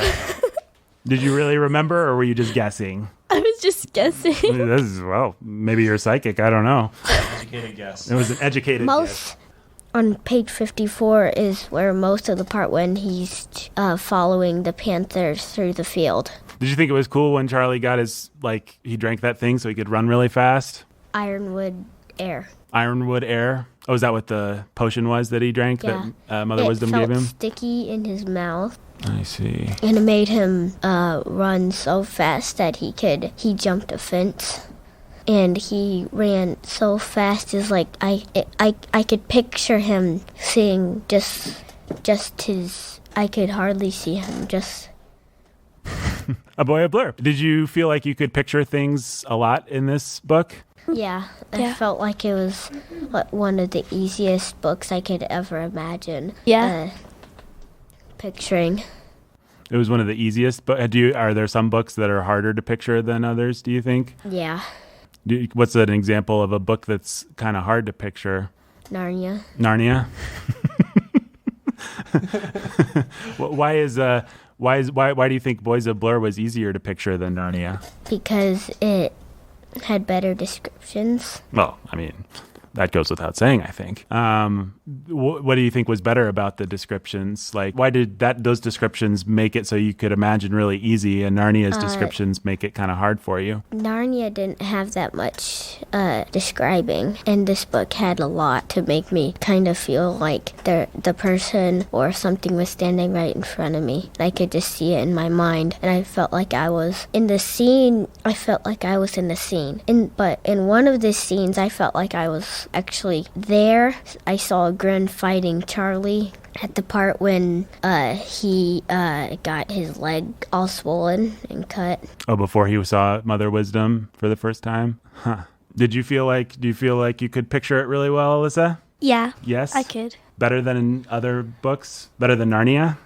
Did you really remember, or were you just guessing? I was just guessing. Well, maybe you're psychic. I don't know. Educated guess. It was an educated guess. Most on page 54 is where most of the part when he's following the Panthers through the field. Did you think it was cool when Charlie got he drank that thing so he could run really fast? Ironwood air. Ironwood air. Oh, is that what the potion was that he drank Yeah. that Mother Wisdom felt gave him? sticky in his mouth, I see. and it made him run so fast that he jumped a fence. And he ran so fast, is like I could picture him seeing just his. I could hardly see him. Just A Boy of Blur. Did you feel like you could picture things a lot in this book? yeah. I Yeah. felt like it was one of the easiest books I could ever imagine. Yeah. Picturing. It was one of the easiest. But are there some books that are harder to picture than others? Do you think? Yeah. What's an example of a book that's kind of hard to picture? Narnia. Narnia. Why do you think Boys of Blur was easier to picture than Narnia? Because it had better descriptions. Well, I mean, that goes without saying, I think. What do you think was better about the descriptions? Like, why did those descriptions make it so you could imagine really easy, and Narnia's descriptions make it kind of hard for you? Narnia didn't have that much describing, and this book had a lot to make me kind of feel like the person or something was standing right in front of me. I could just see it in my mind, and I felt like I was in the scene. But in one of the scenes, I felt like I was actually there. I saw Grin fighting Charlie at the part when he got his leg all swollen and cut. Oh, before he saw Mother Wisdom for the first time? Huh. Do you feel like you could picture it really well, Alyssa? Yeah. Yes? I could. Better than in other books? Better than Narnia?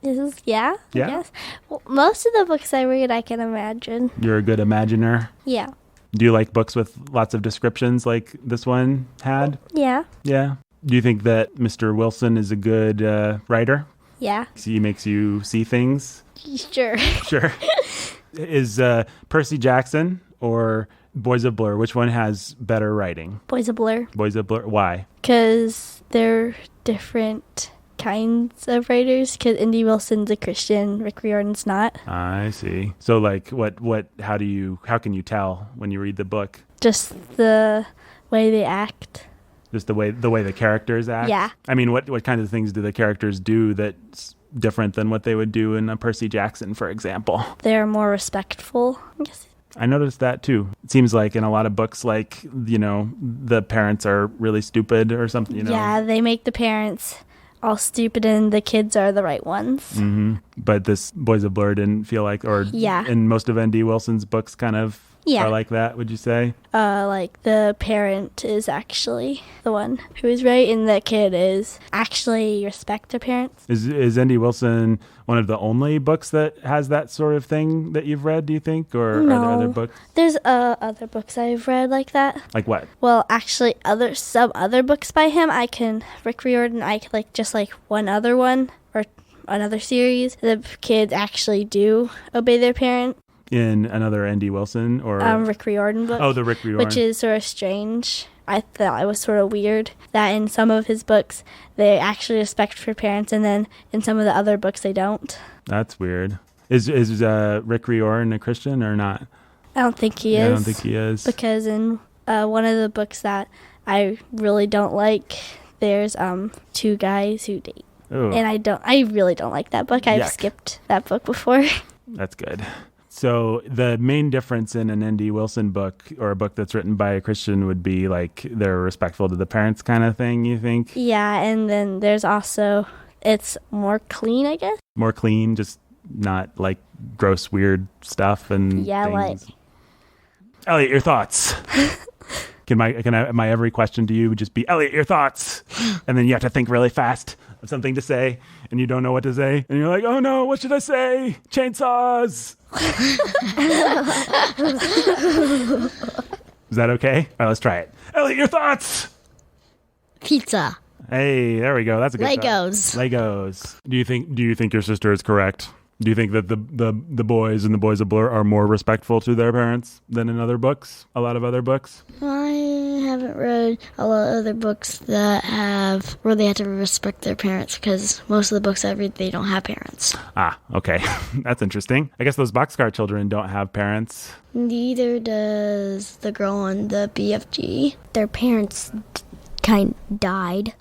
Yeah. Yeah? I guess. Well, most of the books I read, I can imagine. You're a good imaginer. Yeah. Do you like books with lots of descriptions like this one had? Yeah. Yeah. Do you think that Mr. Wilson is a good writer? Yeah. He makes you see things? Sure. Sure. Is Percy Jackson or Boys of Blur, which one has better writing? Boys of Blur. Boys of Blur. Why? Because they're different kinds of writers. Because Indy Wilson's a Christian, Rick Riordan's not. I see. So, like, how can you tell when you read the book? Just the way they act. Just the way the characters act? Yeah. I mean, what kind of things do the characters do that's different than what they would do in a Percy Jackson, for example? They're more respectful, I guess. I noticed that too. It seems like in a lot of books, like, the parents are really stupid or something, Yeah, they make the parents all stupid and the kids are the right ones. Mm-hmm. But this Boys of Blur didn't feel like, or in most of N.D. Wilson's books kind of are like that, would you say? Like the parent is actually the one who is right and the kid is actually respect their parents. Is N.D. Wilson one of the only books that has that sort of thing that you've read, do you think? Or No. are there other books? There's other books I've read like that. Like what? Well, actually, some other books by him, Rick Riordan, like one other one or another series. The kids actually do obey their parent. In another N.D. Wilson or Rick Riordan book. Oh, the Rick Riordan, which is sort of strange. I thought it was sort of weird that in some of his books they actually respect their parents, and then in some of the other books they don't. That's weird. Is Rick Riordan a Christian or not? I don't think he is. I don't think he is. Because in one of the books that I really don't like, there's two guys who date. Ooh. And I really don't like that book. I've Yuck. skipped that book before. That's good. So the main difference in an N.D. Wilson book or a book that's written by a Christian would be like they're respectful to the parents kind of thing, you think? Yeah, and then there's also, it's more clean, I guess. More clean, just not like gross, weird stuff and things. Elliot, your thoughts. Can my every question to you would just be, Elliot, your thoughts? And then you have to think really fast of something to say, and you don't know what to say, and you're like, oh no, what should I say? Chainsaws. Is that okay? All right, let's try it. Elliot, your thoughts. Pizza. Hey, there we go. That's a good Legos. thought. Legos. Do you think your sister is correct? Do you think that the boys in the Boys of Blur are more respectful to their parents than in other books? A lot of other books? I haven't read a lot of other books that have where they have to respect their parents, because most of the books I read, they don't have parents. Ah, okay. That's interesting. I guess those Boxcar Children don't have parents. Neither does the girl on the BFG. Their parents died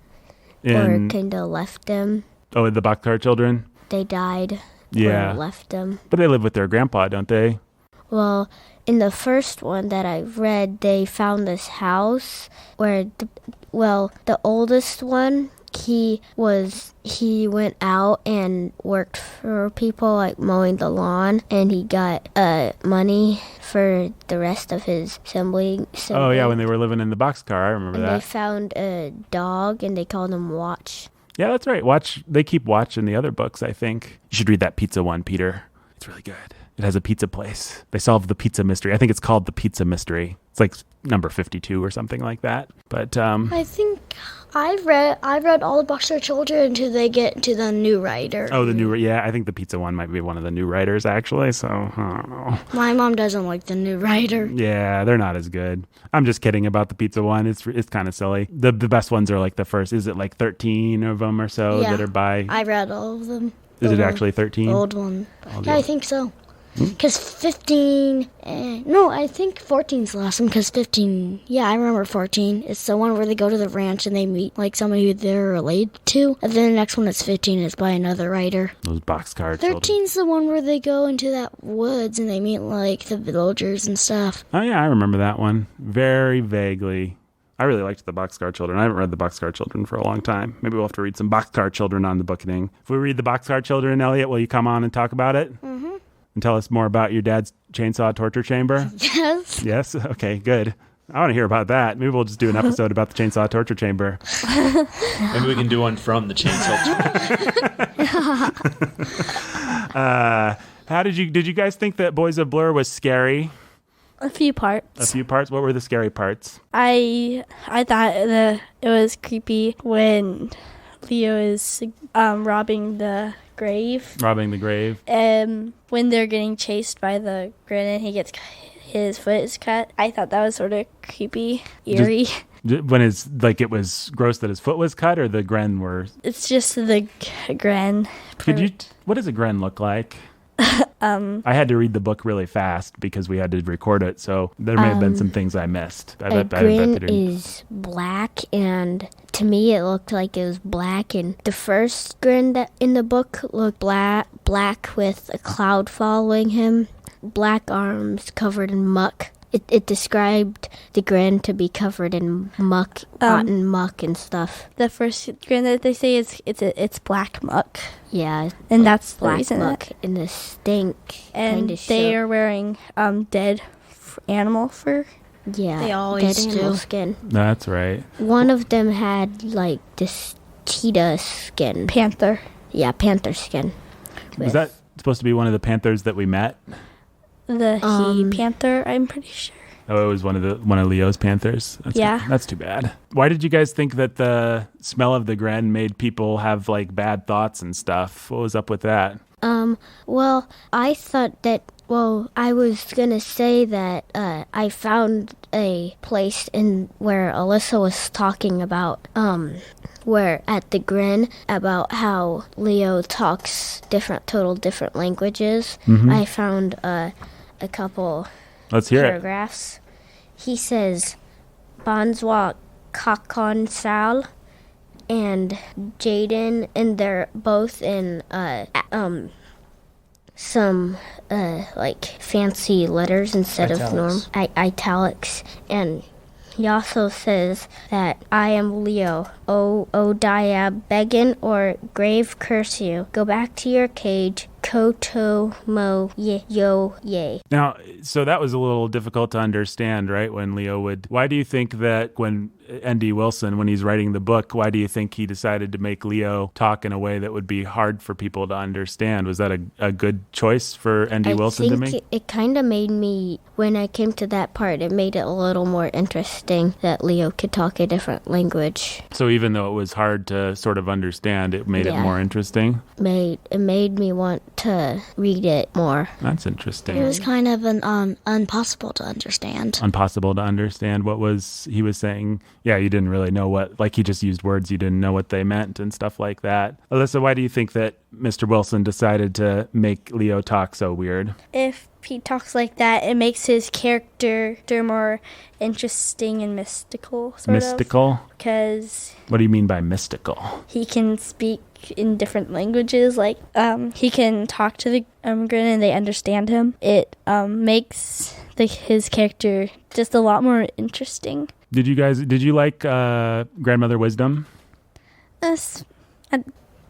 or kind of left them. Oh, the Boxcar Children? They died. Yeah. Or left them. But they live with their grandpa, don't they? Well, in the first one that I read, they found this house where, the oldest one, he went out and worked for people, like mowing the lawn, and he got money for the rest of his siblings. Oh, yeah, when they were living in the boxcar, I remember that. They found a dog, and they called him Watch. Yeah, that's right. They keep Watch in the other books, I think. You should read that pizza one, Peter. It's really good. It has a pizza place. They solve the pizza mystery. I think it's called The Pizza Mystery. It's like number 52 or something like that. But I think I've read all the Boxer Children until they get to the new writer. Oh, I think the pizza one might be one of the new writers, actually. So, I don't know. My mom doesn't like the new writer. Yeah, they're not as good. I'm just kidding about the pizza one. It's kind of silly. The best ones are like the first. Is it like 13 of them or so that are by? I read all of them. Is it actually 13? The old one. Yeah, I think so. Because 15, I think 14's the last one, because 15, I remember 14. It's the one where they go to the ranch and they meet, like, somebody who they're related to. And then the next one that's 15 is by another writer. Those boxcar 13's the one where they go into that woods and they meet, like, the villagers and stuff. Oh, yeah, I remember that one. Very vaguely. I really liked the Boxcar Children. I haven't read the Boxcar Children for a long time. Maybe we'll have to read some Boxcar Children on the Bookening. If we read the Boxcar Children, Elliot, will you come on and talk about it? Mm-hmm. And tell us more about your dad's chainsaw torture chamber? Yes. Yes? Okay, good. I want to hear about that. Maybe we'll just do an episode about the chainsaw torture chamber. Maybe we can do one from the chainsaw. How did you guys think that Boys of Blur was scary? A few parts. A few parts? What were the scary parts? I thought it was creepy when Leo is robbing the grave. Robbing the grave? When they're getting chased by the Grin and his foot is cut. I thought that was sort of creepy, eerie. When it was gross that his foot was cut, or the Gren were? It's just the Gren. What does a Gren look like? I had to read the book really fast because we had to record it, so there may have been some things I missed. A grin is black, and to me it looked like it was black, and the first grin that in the book looked black with a cloud following him, black arms covered in muck. It described the grin to be covered in muck, rotten muck and stuff. The first grin that they say is it's black muck. Yeah, and that's the black reason. Muck and the stink. And they are wearing dead animal fur. Yeah, they always dead do. animal skin. That's right. One of them had like this cheetah skin. Panther. Yeah, panther skin. Was that supposed to be one of the panthers that we met? The he-panther, I'm pretty sure. Oh, it was one of Leo's panthers? That's too bad. Why did you guys think that the smell of the grin made people have like bad thoughts and stuff? What was up with that? Well, I thought that, I was gonna say that I found a place in where Alyssa was talking about, where at the grin, about how Leo talks total different languages. I found a couple Let's hear paragraphs. He says, Bonsoir Kakon Sal and Jaden, and they're both in some like fancy letters instead of italics. And he also says that I am Leo. O Diab Beggin or grave curse you. Go back to your cage. Koto mo yo ye. Now, so that was a little difficult to understand, right? When Leo would. Why do you think that when N.D. Wilson, when he's writing the book, why do you think he decided to make Leo talk in a way that would be hard for people to understand? Was that a good choice for N.D. Wilson to make? I think it kind of made me, when I came to that part, it made it a little more interesting that Leo could talk a different language. So even though it was hard to sort of understand, it made it more interesting? It made me want to read it more. That's interesting. It was kind of an impossible to understand. Impossible to understand. What was he was saying? Yeah, you didn't really know what, like he just used words, you didn't know what they meant and stuff like that. Alyssa, why do you think that Mr. Wilson decided to make Leo talk so weird? If he talks like that, it makes his character more interesting and mystical, Mystical? Because what do you mean by mystical? He can speak in different languages, like he can talk to the grin and they understand him. It makes his character just a lot more interesting. Did you like Grandmother Wisdom?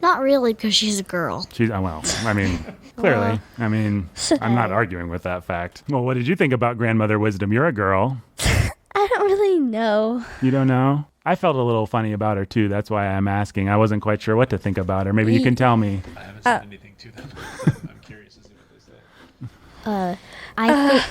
Not really, because she's a girl. Clearly. I'm not arguing with that fact. Well, what did you think about Grandmother Wisdom? You're a girl. I don't really know. You don't know? I felt a little funny about her, too. That's why I'm asking. I wasn't quite sure what to think about her. Maybe you can tell me. I haven't said anything to them. I'm curious to see what they say.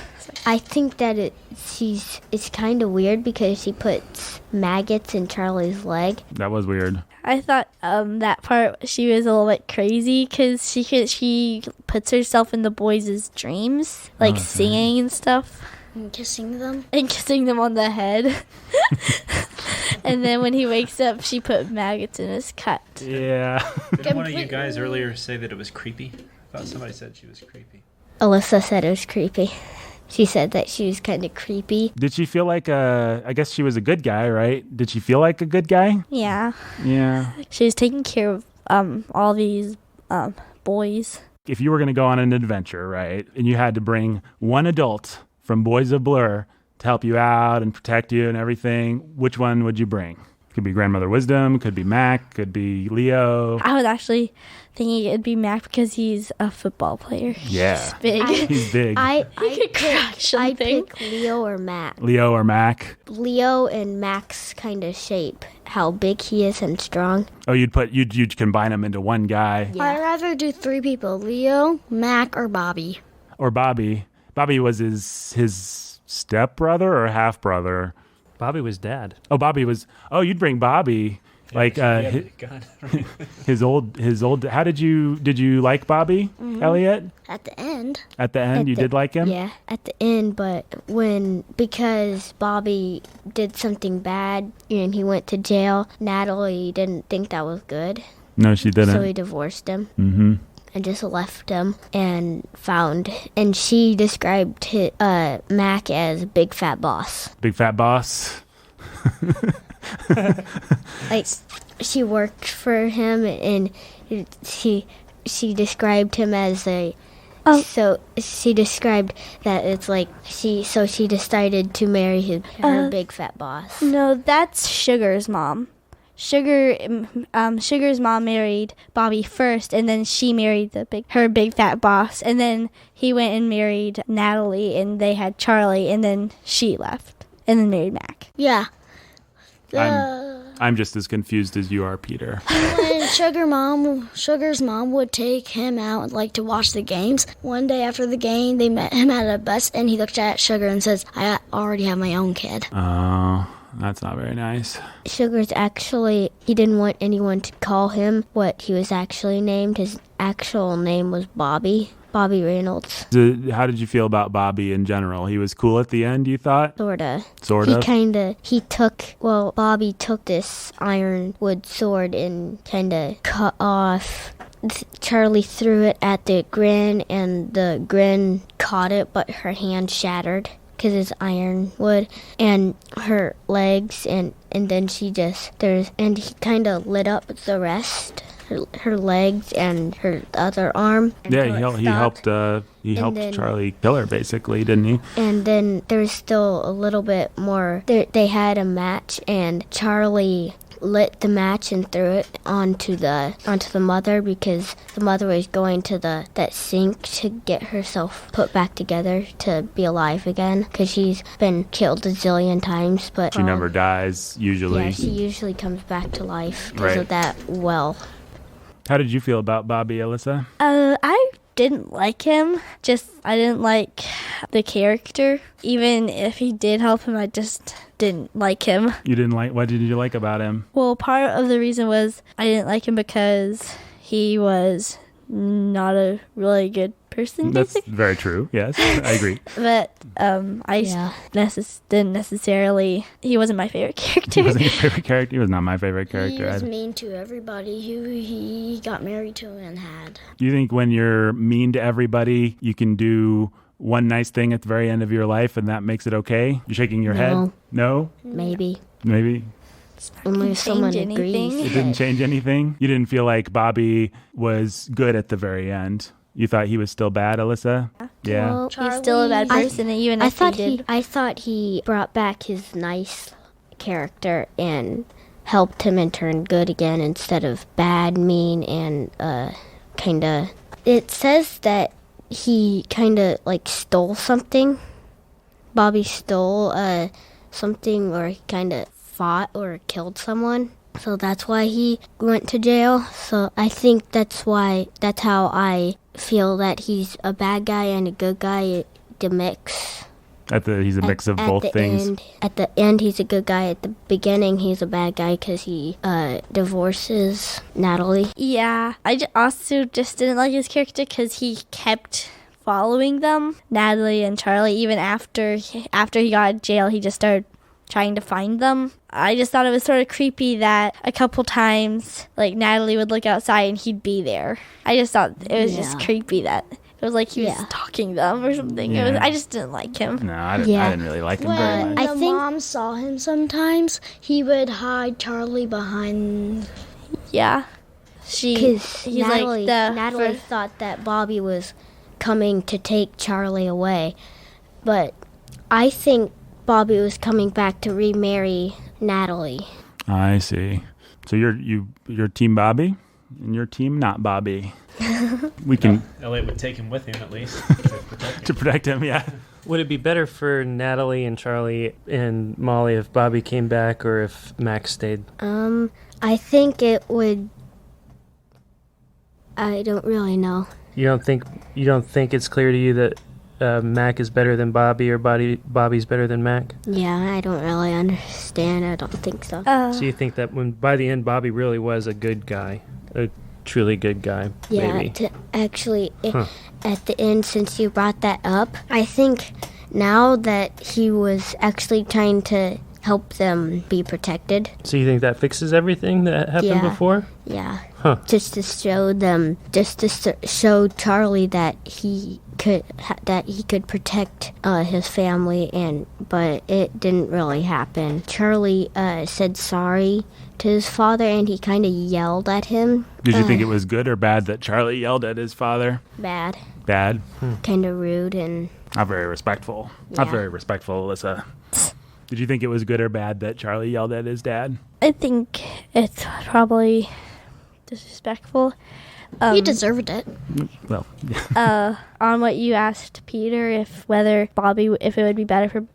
I think that it's kind of weird because she puts maggots in Charlie's leg. That was weird. I thought that part she was a little bit crazy because she puts herself in the boys' dreams, like singing and stuff. And kissing them. And kissing them on the head. And then when he wakes up, she put maggots in his cut. Yeah. Didn't one of you guys earlier say that it was creepy? I thought somebody said she was creepy. Alyssa said it was creepy. She said that she was kind of creepy. Did she feel like I guess she was a good guy, right? Did she feel like a good guy? Yeah. Yeah. She was taking care of all these boys. If you were going to go on an adventure, right, and you had to bring one adult from Boys of Blur to help you out and protect you and everything, which one would you bring? Could be Grandmother Wisdom, could be Mac, could be Leo. I was actually thinking it'd be Mac because he's a football player. Yeah. He's big. He's big. I something. pick Leo or Mac. Leo or Mac? Leo and Mac's kind of shape, how big he is and strong. Oh, you'd combine them into one guy. Yeah. I'd rather do 3 people: Leo, Mac, or Bobby. Or Bobby. Bobby was his stepbrother or half brother. Bobby was dad. Oh, Bobby was. Oh, you'd bring Bobby, his old. How did you like Bobby, Elliot? At the end. At the end, you did like him. Yeah, at the end, but because Bobby did something bad and he went to jail, Natalie didn't think that was good. No, she didn't. So he divorced him. Mm-hmm. and just left him and she described Mac as big fat boss. Big fat boss. Like, she worked for him, and she described him as so she described that it's like she decided to marry her big fat boss. No, that's Sugar's mom. Sugar's mom married Bobby first, and then she married her big fat boss, and then he went and married Natalie, and they had Charlie, and then she left, and then married Mac. Yeah. I'm just as confused as you are, Peter. When Sugar's mom would take him out like to watch the games. One day after the game, they met him at a bus, and he looked at Sugar and says, "I already have my own kid." Oh, that's not very nice. Sugar's actually, he didn't want anyone to call him what he was actually named. His actual name was Bobby Reynolds. How did you feel about Bobby in general? He was cool at the end, you thought? Sort of. Bobby took this ironwood sword and kind of cut off. Charlie threw it at the Grin, and the Grin caught it, but her hand shattered because it's ironwood, and her legs, and then he kind of lit up the rest. Her legs and her other arm. Yeah, he helped Charlie kill her, basically, didn't he? And then there's still a little bit more. They had a match, and Charlie lit the match and threw it onto the mother, because the mother was going to that sink to get herself put back together to be alive again, because she's been killed a zillion times, but she never dies usually. Yeah, she usually comes back to life because of that well. How did you feel about Bobby, Alyssa? I didn't like him. I didn't like the character. Even if he did help him, I just didn't like him. What did you like about him? Well, part of the reason was I didn't like him because he was not a really good person. That's basically. very true. Yes, I agree. But didn't necessarily. He wasn't my favorite character. He wasn't your favorite character. He was not my favorite character. He was mean to everybody who he got married to and had. Do you think when you're mean to everybody, you can do one nice thing at the very end of your life, and that makes it okay? You're shaking your head. No. Maybe. Only if someone agrees. It didn't change anything? You didn't feel like Bobby was good at the very end? You thought he was still bad, Alyssa? Yeah. Well, he's still a bad person, even if he did. I thought he brought back his nice character and helped him and turn good again instead of bad, mean, and kind of... It says that he kind of like stole something. Bobby stole something, or he kind of fought or killed someone. So that's why he went to jail. So I think that's how I feel that he's a bad guy and a good guy, the mix. He's a mix of both things. At the end, he's a good guy. At the beginning, he's a bad guy because he divorces Natalie. Yeah, I also just didn't like his character because he kept following them, Natalie and Charlie. Even after he got out of jail, he just started trying to find them. I just thought it was sort of creepy that a couple times, like, Natalie would look outside and he'd be there. I just thought it was just creepy that it was like he was stalking them or something. Yeah. I just didn't like him. No, I didn't really like him very much. When the mom saw him sometimes, he would hide Charlie behind... Yeah. Natalie thought that Bobby was coming to take Charlie away. But I think Bobby was coming back to remarry Natalie. I see. So you're team Bobby, and your team not Bobby. We can Elliot would take him with him at least to protect him. Yeah. Would it be better for Natalie and Charlie and Molly if Bobby came back, or if Max stayed? I think it would. I don't really know. You don't think it's clear to you that Mac is better than Bobby, or Bobby's better than Mac? Yeah, I don't really understand. I don't think so. So you think that by the end Bobby really was a good guy, a truly good guy? Yeah, maybe. At the end, since you brought that up, I think now that he was actually trying to help them be protected. So you think that fixes everything that happened before? Yeah. just to show them, show Charlie that he could protect his family, but it didn't really happen. Charlie said sorry to his father, and he kind of yelled at him. Did you think it was good or bad that Charlie yelled at his father? Bad. Bad? Kind of rude and... Not very respectful. Yeah. Not very respectful, Alyssa. Did you think it was good or bad that Charlie yelled at his dad? I think it's probably disrespectful. He deserved it. Well, On what you asked Peter, if it would be better for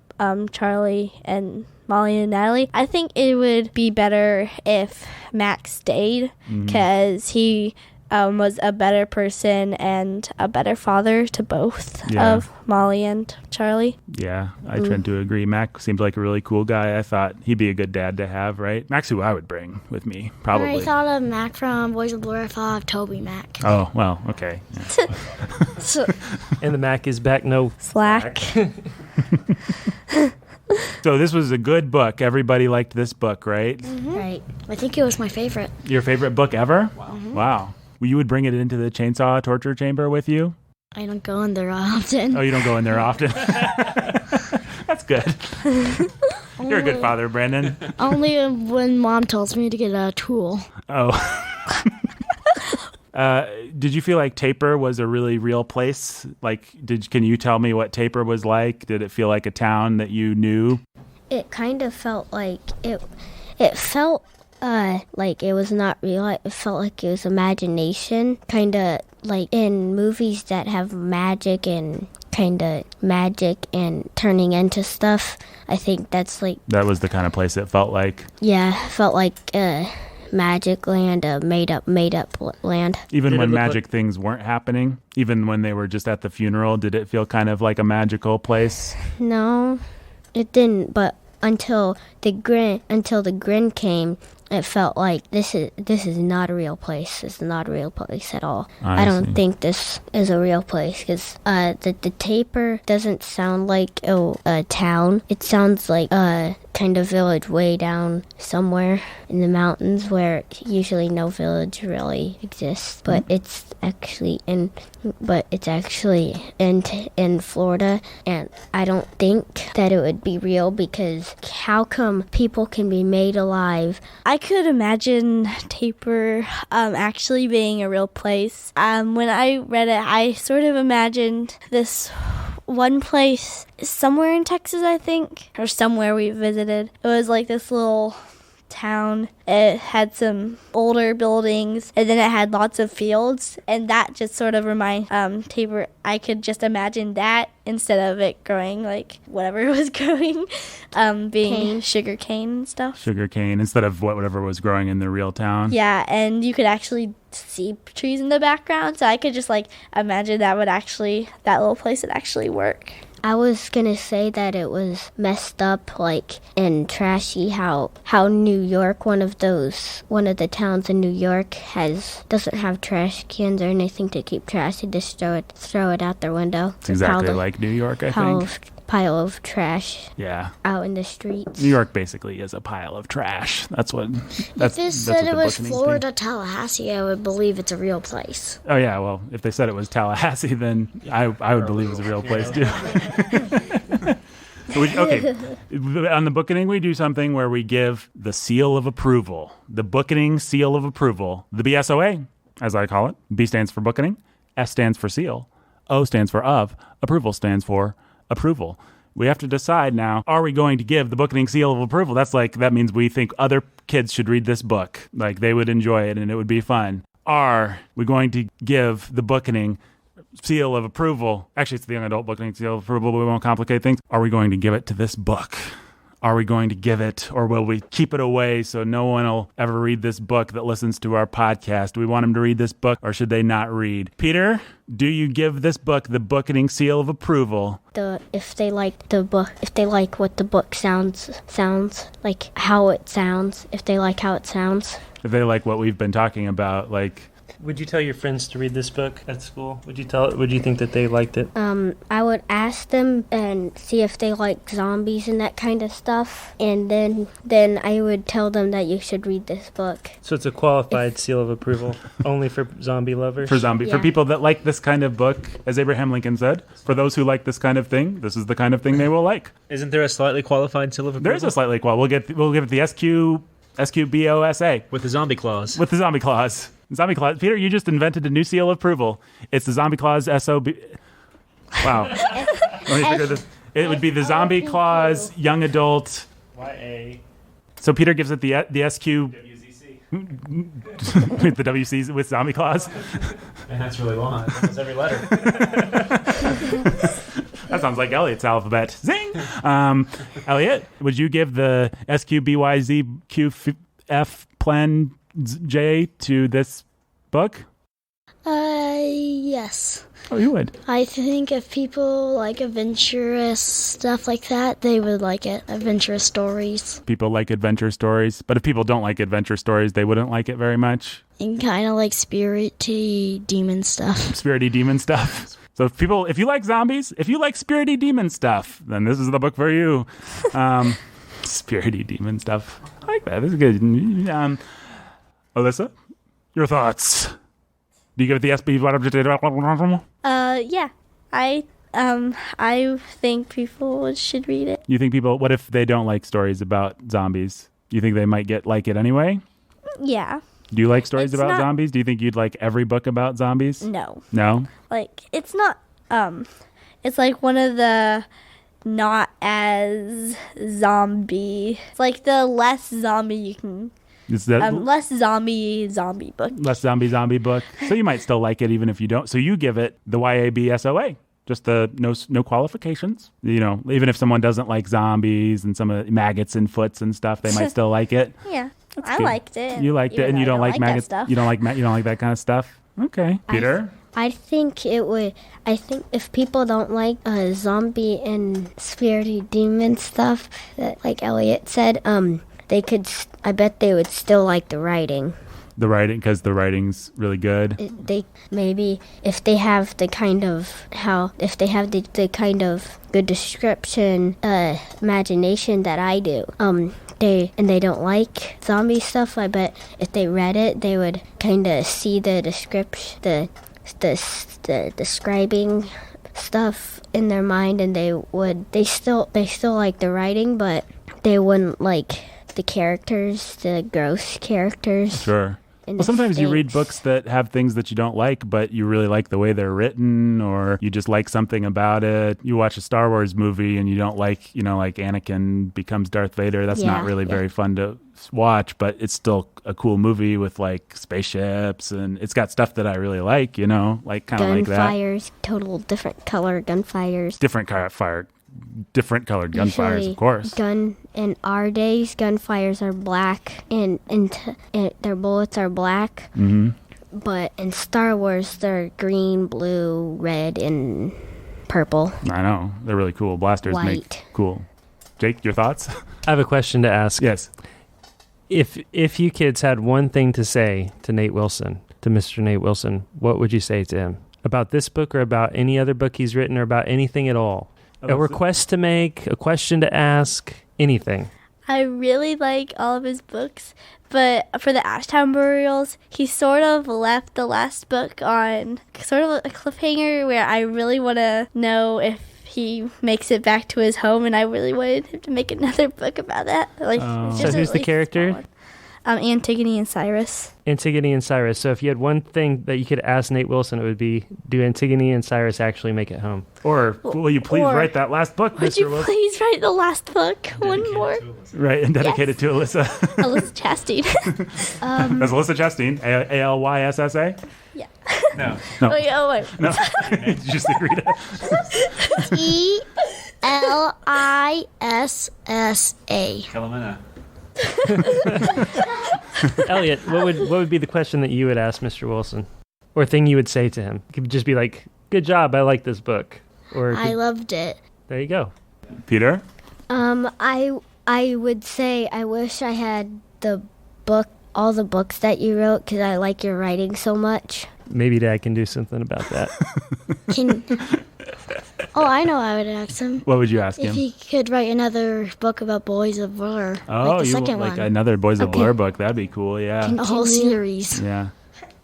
Charlie and Molly and Natalie, I think it would be better if Max stayed, because he was a better person and a better father to both of Molly and Charlie. yeah, I tend to agree. Mac seems like a really cool guy. I thought he'd be a good dad to have, right? Mac's who I would bring with me, probably. I thought of Mac from Boys of Blue. I thought of Toby Mac. Oh, well, okay. Yeah. And the Mac is back. No Slack. So this was a good book. Everybody liked this book, right? Right. I think it was my favorite. Your favorite book ever? Wow. Well, you would bring it into the chainsaw torture chamber with you? I don't go in there often. Oh, you don't go in there often? That's good. You're a good father, Brandon. Only when Mom tells me to get a tool. Oh. Did you feel like Taper was a really real place? Like, can you tell me what Taper was like? Did it feel like a town that you knew? It kind of felt like it felt like it was not real. It felt like it was imagination, kind of like in movies that have magic and turning into stuff. I think that's like... That was the kind of place it felt like. Yeah, it felt like magic land, a made up land. Even Did when it look magic things weren't happening, even when they were just at the funeral, did it feel kind of like a magical place? No, it didn't, but until the grin came, it felt like this is not a real place. It's not a real place at all. I don't see. think this is a real place, because the Taper doesn't sound like a town. It sounds like a kind of village way down somewhere in the mountains where usually no village really exists. But it's actually in Florida, and I don't think that it would be real, because how come people can be made alive? I could imagine Taper actually being a real place. When I read it, I sort of imagined this one place somewhere in Texas, I think, or somewhere we visited. It was like this little town. It had some older buildings, and then it had lots of fields, and that just sort of reminds Taper. I could just imagine that instead of it growing like whatever it was growing, being sugar cane and stuff. Sugar cane instead of whatever was growing in the real town. Yeah, and you could actually see trees in the background, so I could just like imagine that little place would actually work. I was gonna say that it was messed up, like, and trashy. How New York, one of the towns in New York, doesn't have trash cans or anything to keep trash. They just throw it out their window. It's exactly like New York, I think. Pile of trash. Yeah. Out in the streets. New York basically is a pile of trash. If it said it was Florida, Tallahassee, I would believe it's a real place. Oh yeah, well, if they said it was Tallahassee, then I would believe it was a real place too. Okay, on the Bookening, we do something where we give the seal of approval, the Bookening seal of approval, the BSOA, as I call it. B stands for Bookening, S stands for seal, O stands for of, approval stands for approval. We have to decide now, are we going to give the Bookening seal of approval? That means we think other kids should read this book. Like, they would enjoy it and it would be fun. Are we going to give the Bookening seal of approval? Actually, it's the young adult Bookening seal of approval, but we won't complicate things. Are we going to give it to this book? Are we going to give it, or will we keep it away so no one will ever read this book that listens to our podcast? Do we want them to read this book, or should they not read? Peter, do you give this book the Bookening seal of approval? If they like the book, if they like what the book sounds like, how it sounds, if they like how it sounds. If they like what we've been talking about, like Would you tell your friends to read this book at school? Would you think that they liked it? I would ask them and see if they like zombies and that kind of stuff, and then I would tell them that you should read this book. So it's a qualified seal of approval, only for zombie lovers? For people that like this kind of book, as Abraham Lincoln said, for those who like this kind of thing, this is the kind of thing they will like. Isn't there a slightly qualified seal of approval? There is a slightly We'll give it the SQBOSA. With the zombie clause. With the zombie clause. Zombie clause. Peter, you just invented a new seal of approval. It's the zombie clause SOB. Wow. Let me figure this. It would be the zombie clause young adult YA. So Peter gives it the SQ with the WCs with zombie clause. And that's really long. That's almost every letter. That sounds like Elliot's alphabet. Zing! Elliot, would you give the SQBYZQF plan J to this book? Yes. Oh, you would. I think if people like adventurous stuff like that, they would like it. Adventurous stories. People like adventure stories, but if people don't like adventure stories, they wouldn't like it very much. And kind of like spirity demon stuff. Spirity demon stuff. So if you like zombies, if you like spirity demon stuff, then this is the book for you. Spirity demon stuff. I like that. This is good. Alyssa, your thoughts? Do you give it the SB? Yeah. I think people should read it. You think people? What if they don't like stories about zombies? You think they might like it anyway? Yeah. Do you like stories about zombies? Do you think you'd like every book about zombies? No. No? Like, it's not, it's like one of the not as zombie, it's like the less zombie you can, less zombie book. Less zombie book. So you might still like it even if you don't. So you give it the YABSOA. Just the no qualifications. You know, even if someone doesn't like zombies and some of the maggots and foots and stuff, they might still like it. Yeah. I liked it. You liked it, and you don't like maggots. You don't like that kind of stuff. Okay, Peter. I think if people don't like zombie and spirity demon stuff, that, like Elliot said, they could. I bet they would still like the writing. The writing, because the writing's really good. They maybe if they have the kind of the kind of good description, imagination that I do. They don't like zombie stuff. I bet if they read it, they would kind of see the description, the describing stuff in their mind, and they still like the writing, but they wouldn't like the characters, the gross characters. Sure. Well, sometimes you read books that have things that you don't like, but you really like the way they're written, or you just like something about it. You watch a Star Wars movie and you don't like, like Anakin becomes Darth Vader. That's not really very fun to watch, but it's still a cool movie with like spaceships, and it's got stuff that I really like, kind of like that. Gunfires, total different color gunfires. Different colored gunfires, of course. In our days, gunfires are black, and their bullets are black. Mm-hmm. But in Star Wars, they're green, blue, red, and purple. I know. They're really cool. Blasters make cool. Jake, your thoughts? I have a question to ask. Yes. If you kids had one thing to say to Mr. Nate Wilson, what would you say to him? About this book, or about any other book he's written, or about anything at all? A request to make, a question to ask, anything. I really like all of his books, but for the Ashtown Burials, he sort of left the last book on sort of a cliffhanger where I really want to know if he makes it back to his home, and I really wanted him to make another book about that. So who's the character? Antigone and Cyrus. Antigone and Cyrus. So if you had one thing that you could ask Nate Wilson, it would be, do Antigone and Cyrus actually make it home? Or will you please write that last book, Mr. Wilson? Would you please write the last book? One more. Right, and dedicate it to Alyssa. Alyssa Chastain. That's Alyssa Chastain. ALYSSA? Yeah. No. Wait. No. Did you say Rita? ELISSA. Calamina. Elliot, what would be the question that you would ask Mr. Wilson, or thing you would say to him? It could just be like, "Good job, I like this book," or I loved it. There you go. Peter? I would say I wish I had the book all the books that you wrote because I like your writing so much. Maybe Dad can do something about that. Oh, I know. I would ask him What would you ask if him? he could write another book about Boys of War, Oh, like the you second like one, another Boys of War book? That'd be cool. Yeah. a whole series. Yeah.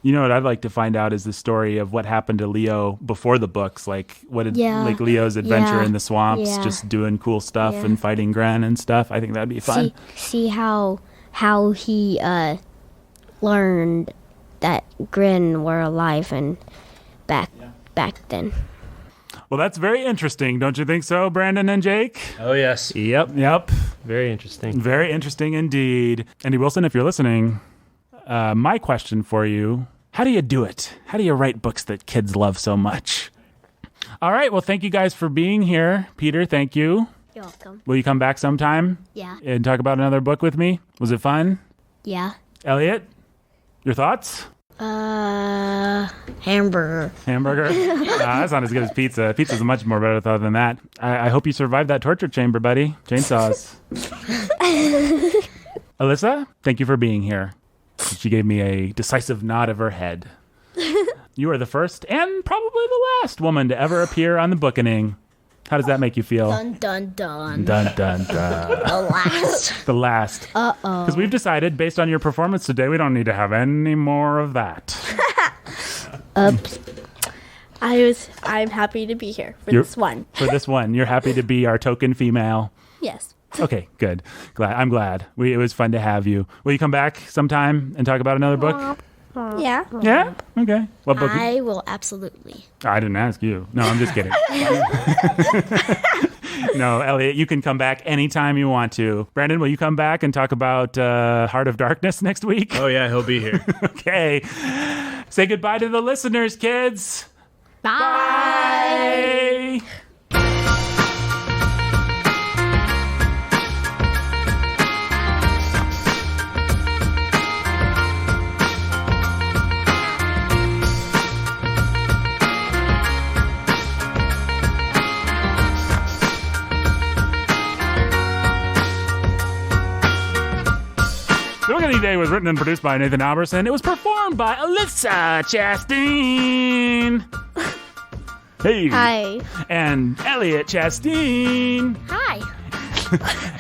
You know what I'd like to find out is the story of what happened to Leo before the books. Like what did like Leo's adventure in the swamps, just doing cool stuff and fighting Gren and stuff. I think that'd be fun. See how he learned that Gren were alive and back then. Well, that's very interesting, don't you think so, Brandon and Jake? Oh, yes. Yep. Yep. Very interesting. Very interesting indeed. Andy Wilson, if you're listening, my question for you, how do you do it? How do you write books that kids love so much? All right. Well, thank you guys for being here. Peter, thank you. You're welcome. Will you come back sometime Yeah. and talk about another book with me? Was it fun? Yeah. Elliot, your thoughts? Hamburger. Hamburger? That's not as good as pizza. Pizza's much more better thought than that. I hope you survived that torture chamber, buddy. Chainsaws. Alyssa, thank you for being here. She gave me a decisive nod of her head. You are the first and probably the last woman to ever appear on the Bookening. How does that make you feel? Dun dun dun. Dun, dun, dun. The last. The last. Uh-oh. Because we've decided, based on your performance today, we don't need to have any more of that. Oops. I'm happy to be here for this one. For this one, you're happy to be our token female. Yes. Okay, good. I'm glad. It was fun to have you. Will you come back sometime and talk about another book? Yeah. Yeah? Okay. What book? I will absolutely. I didn't ask you. No, I'm just kidding. No, Elliot, you can come back anytime you want to. Brandon, will you come back and talk about Heart of Darkness next week? Oh, yeah, he'll be here. Okay. Say goodbye to the listeners, kids. Bye. The Bookening Day was written and produced by Nathan Alberson. It was performed by Alyssa Chastain. Hey. Hi. And Elliot Chastain. Hi.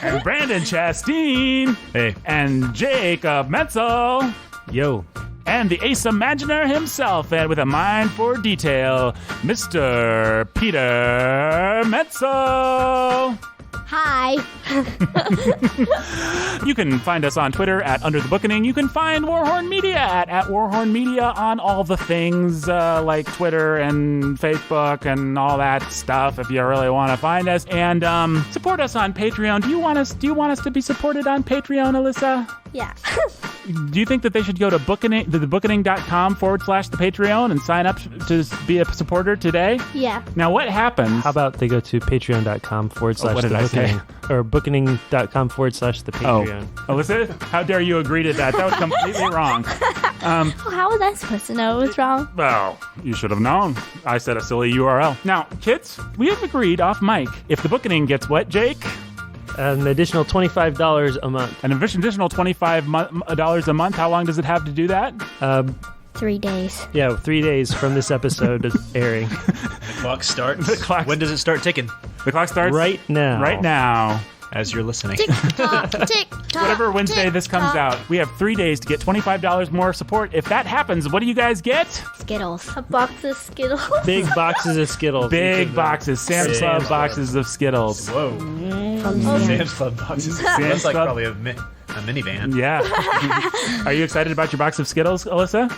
And Brandon Chastain. Hey. And Jacob Metzel. Yo. And the Ace Imaginer himself, and with a mind for detail, Mr. Peter Metzel. Hi. You can find us on Twitter at Under the Bookening. You can find Warhorn Media at Warhorn Media on all the things like Twitter and Facebook and all that stuff if you really want to find us. And support us on Patreon. Do you want us to be supported on Patreon, Alyssa? Yeah. Do you think that they should go to thebookening.com/the Patreon and sign up to be a supporter today? Yeah. Now, what happens? How about they go to patreon.com/the what did I say? Bookening, or bookening.com/the Patreon. Alyssa, how dare you agree to that? That was completely wrong. Well, how was I supposed to know it was wrong? Well, you should have known. I said a silly URL. Now, kids, we have agreed off mic. If the Bookening gets what, Jake? An additional $25 a month. An additional $25 a month. How long does it have to do that? 3 days. Yeah, 3 days from this episode airing. The clock starts. The clock- When does it start ticking? The clock starts Right now. Right now. As you're listening. Tick tock, tick tock. Whatever Wednesday tick, this comes tock. out, we have 3 days to get $25 more support. If that happens, what do you guys get? Skittles. A box of Skittles. Big boxes of Skittles. Big boxes, Sam's Sam's Club Club. boxes of Skittles. Whoa. From Sam's Club boxes. That's like Club. probably a minivan. Yeah. Are you excited about your box of Skittles, Alyssa?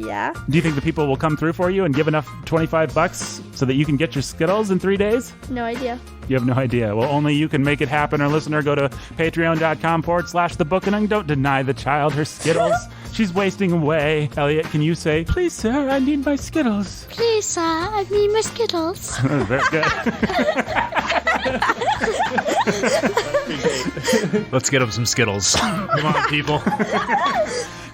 Yeah. Do you think the people will come through for you and give enough $25 so that you can get your Skittles in 3 days? No idea. You have no idea. Well, only you can make it happen. Our listener, go to patreon.com/the Bookening. Don't deny the child her Skittles. She's wasting away. Elliot, can you say, please, sir, I need my Skittles? Please, sir, I need my Skittles. Very good. Let's get them some Skittles. Come on, people.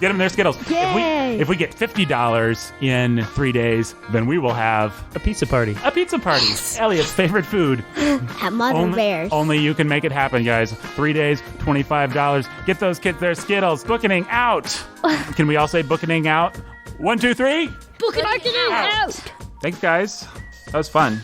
Get them their Skittles. Yay. Yay. If we get $50 in 3 days, then we will have A pizza party. a pizza party. Elliot's favorite food. At Mother Bear's. Only you can make it happen, guys. 3 days, $25. Get those kids their Skittles. Bookening out. Can we all say bookening out? 1, 2, 3. Bookening out. Thanks, guys. That was fun.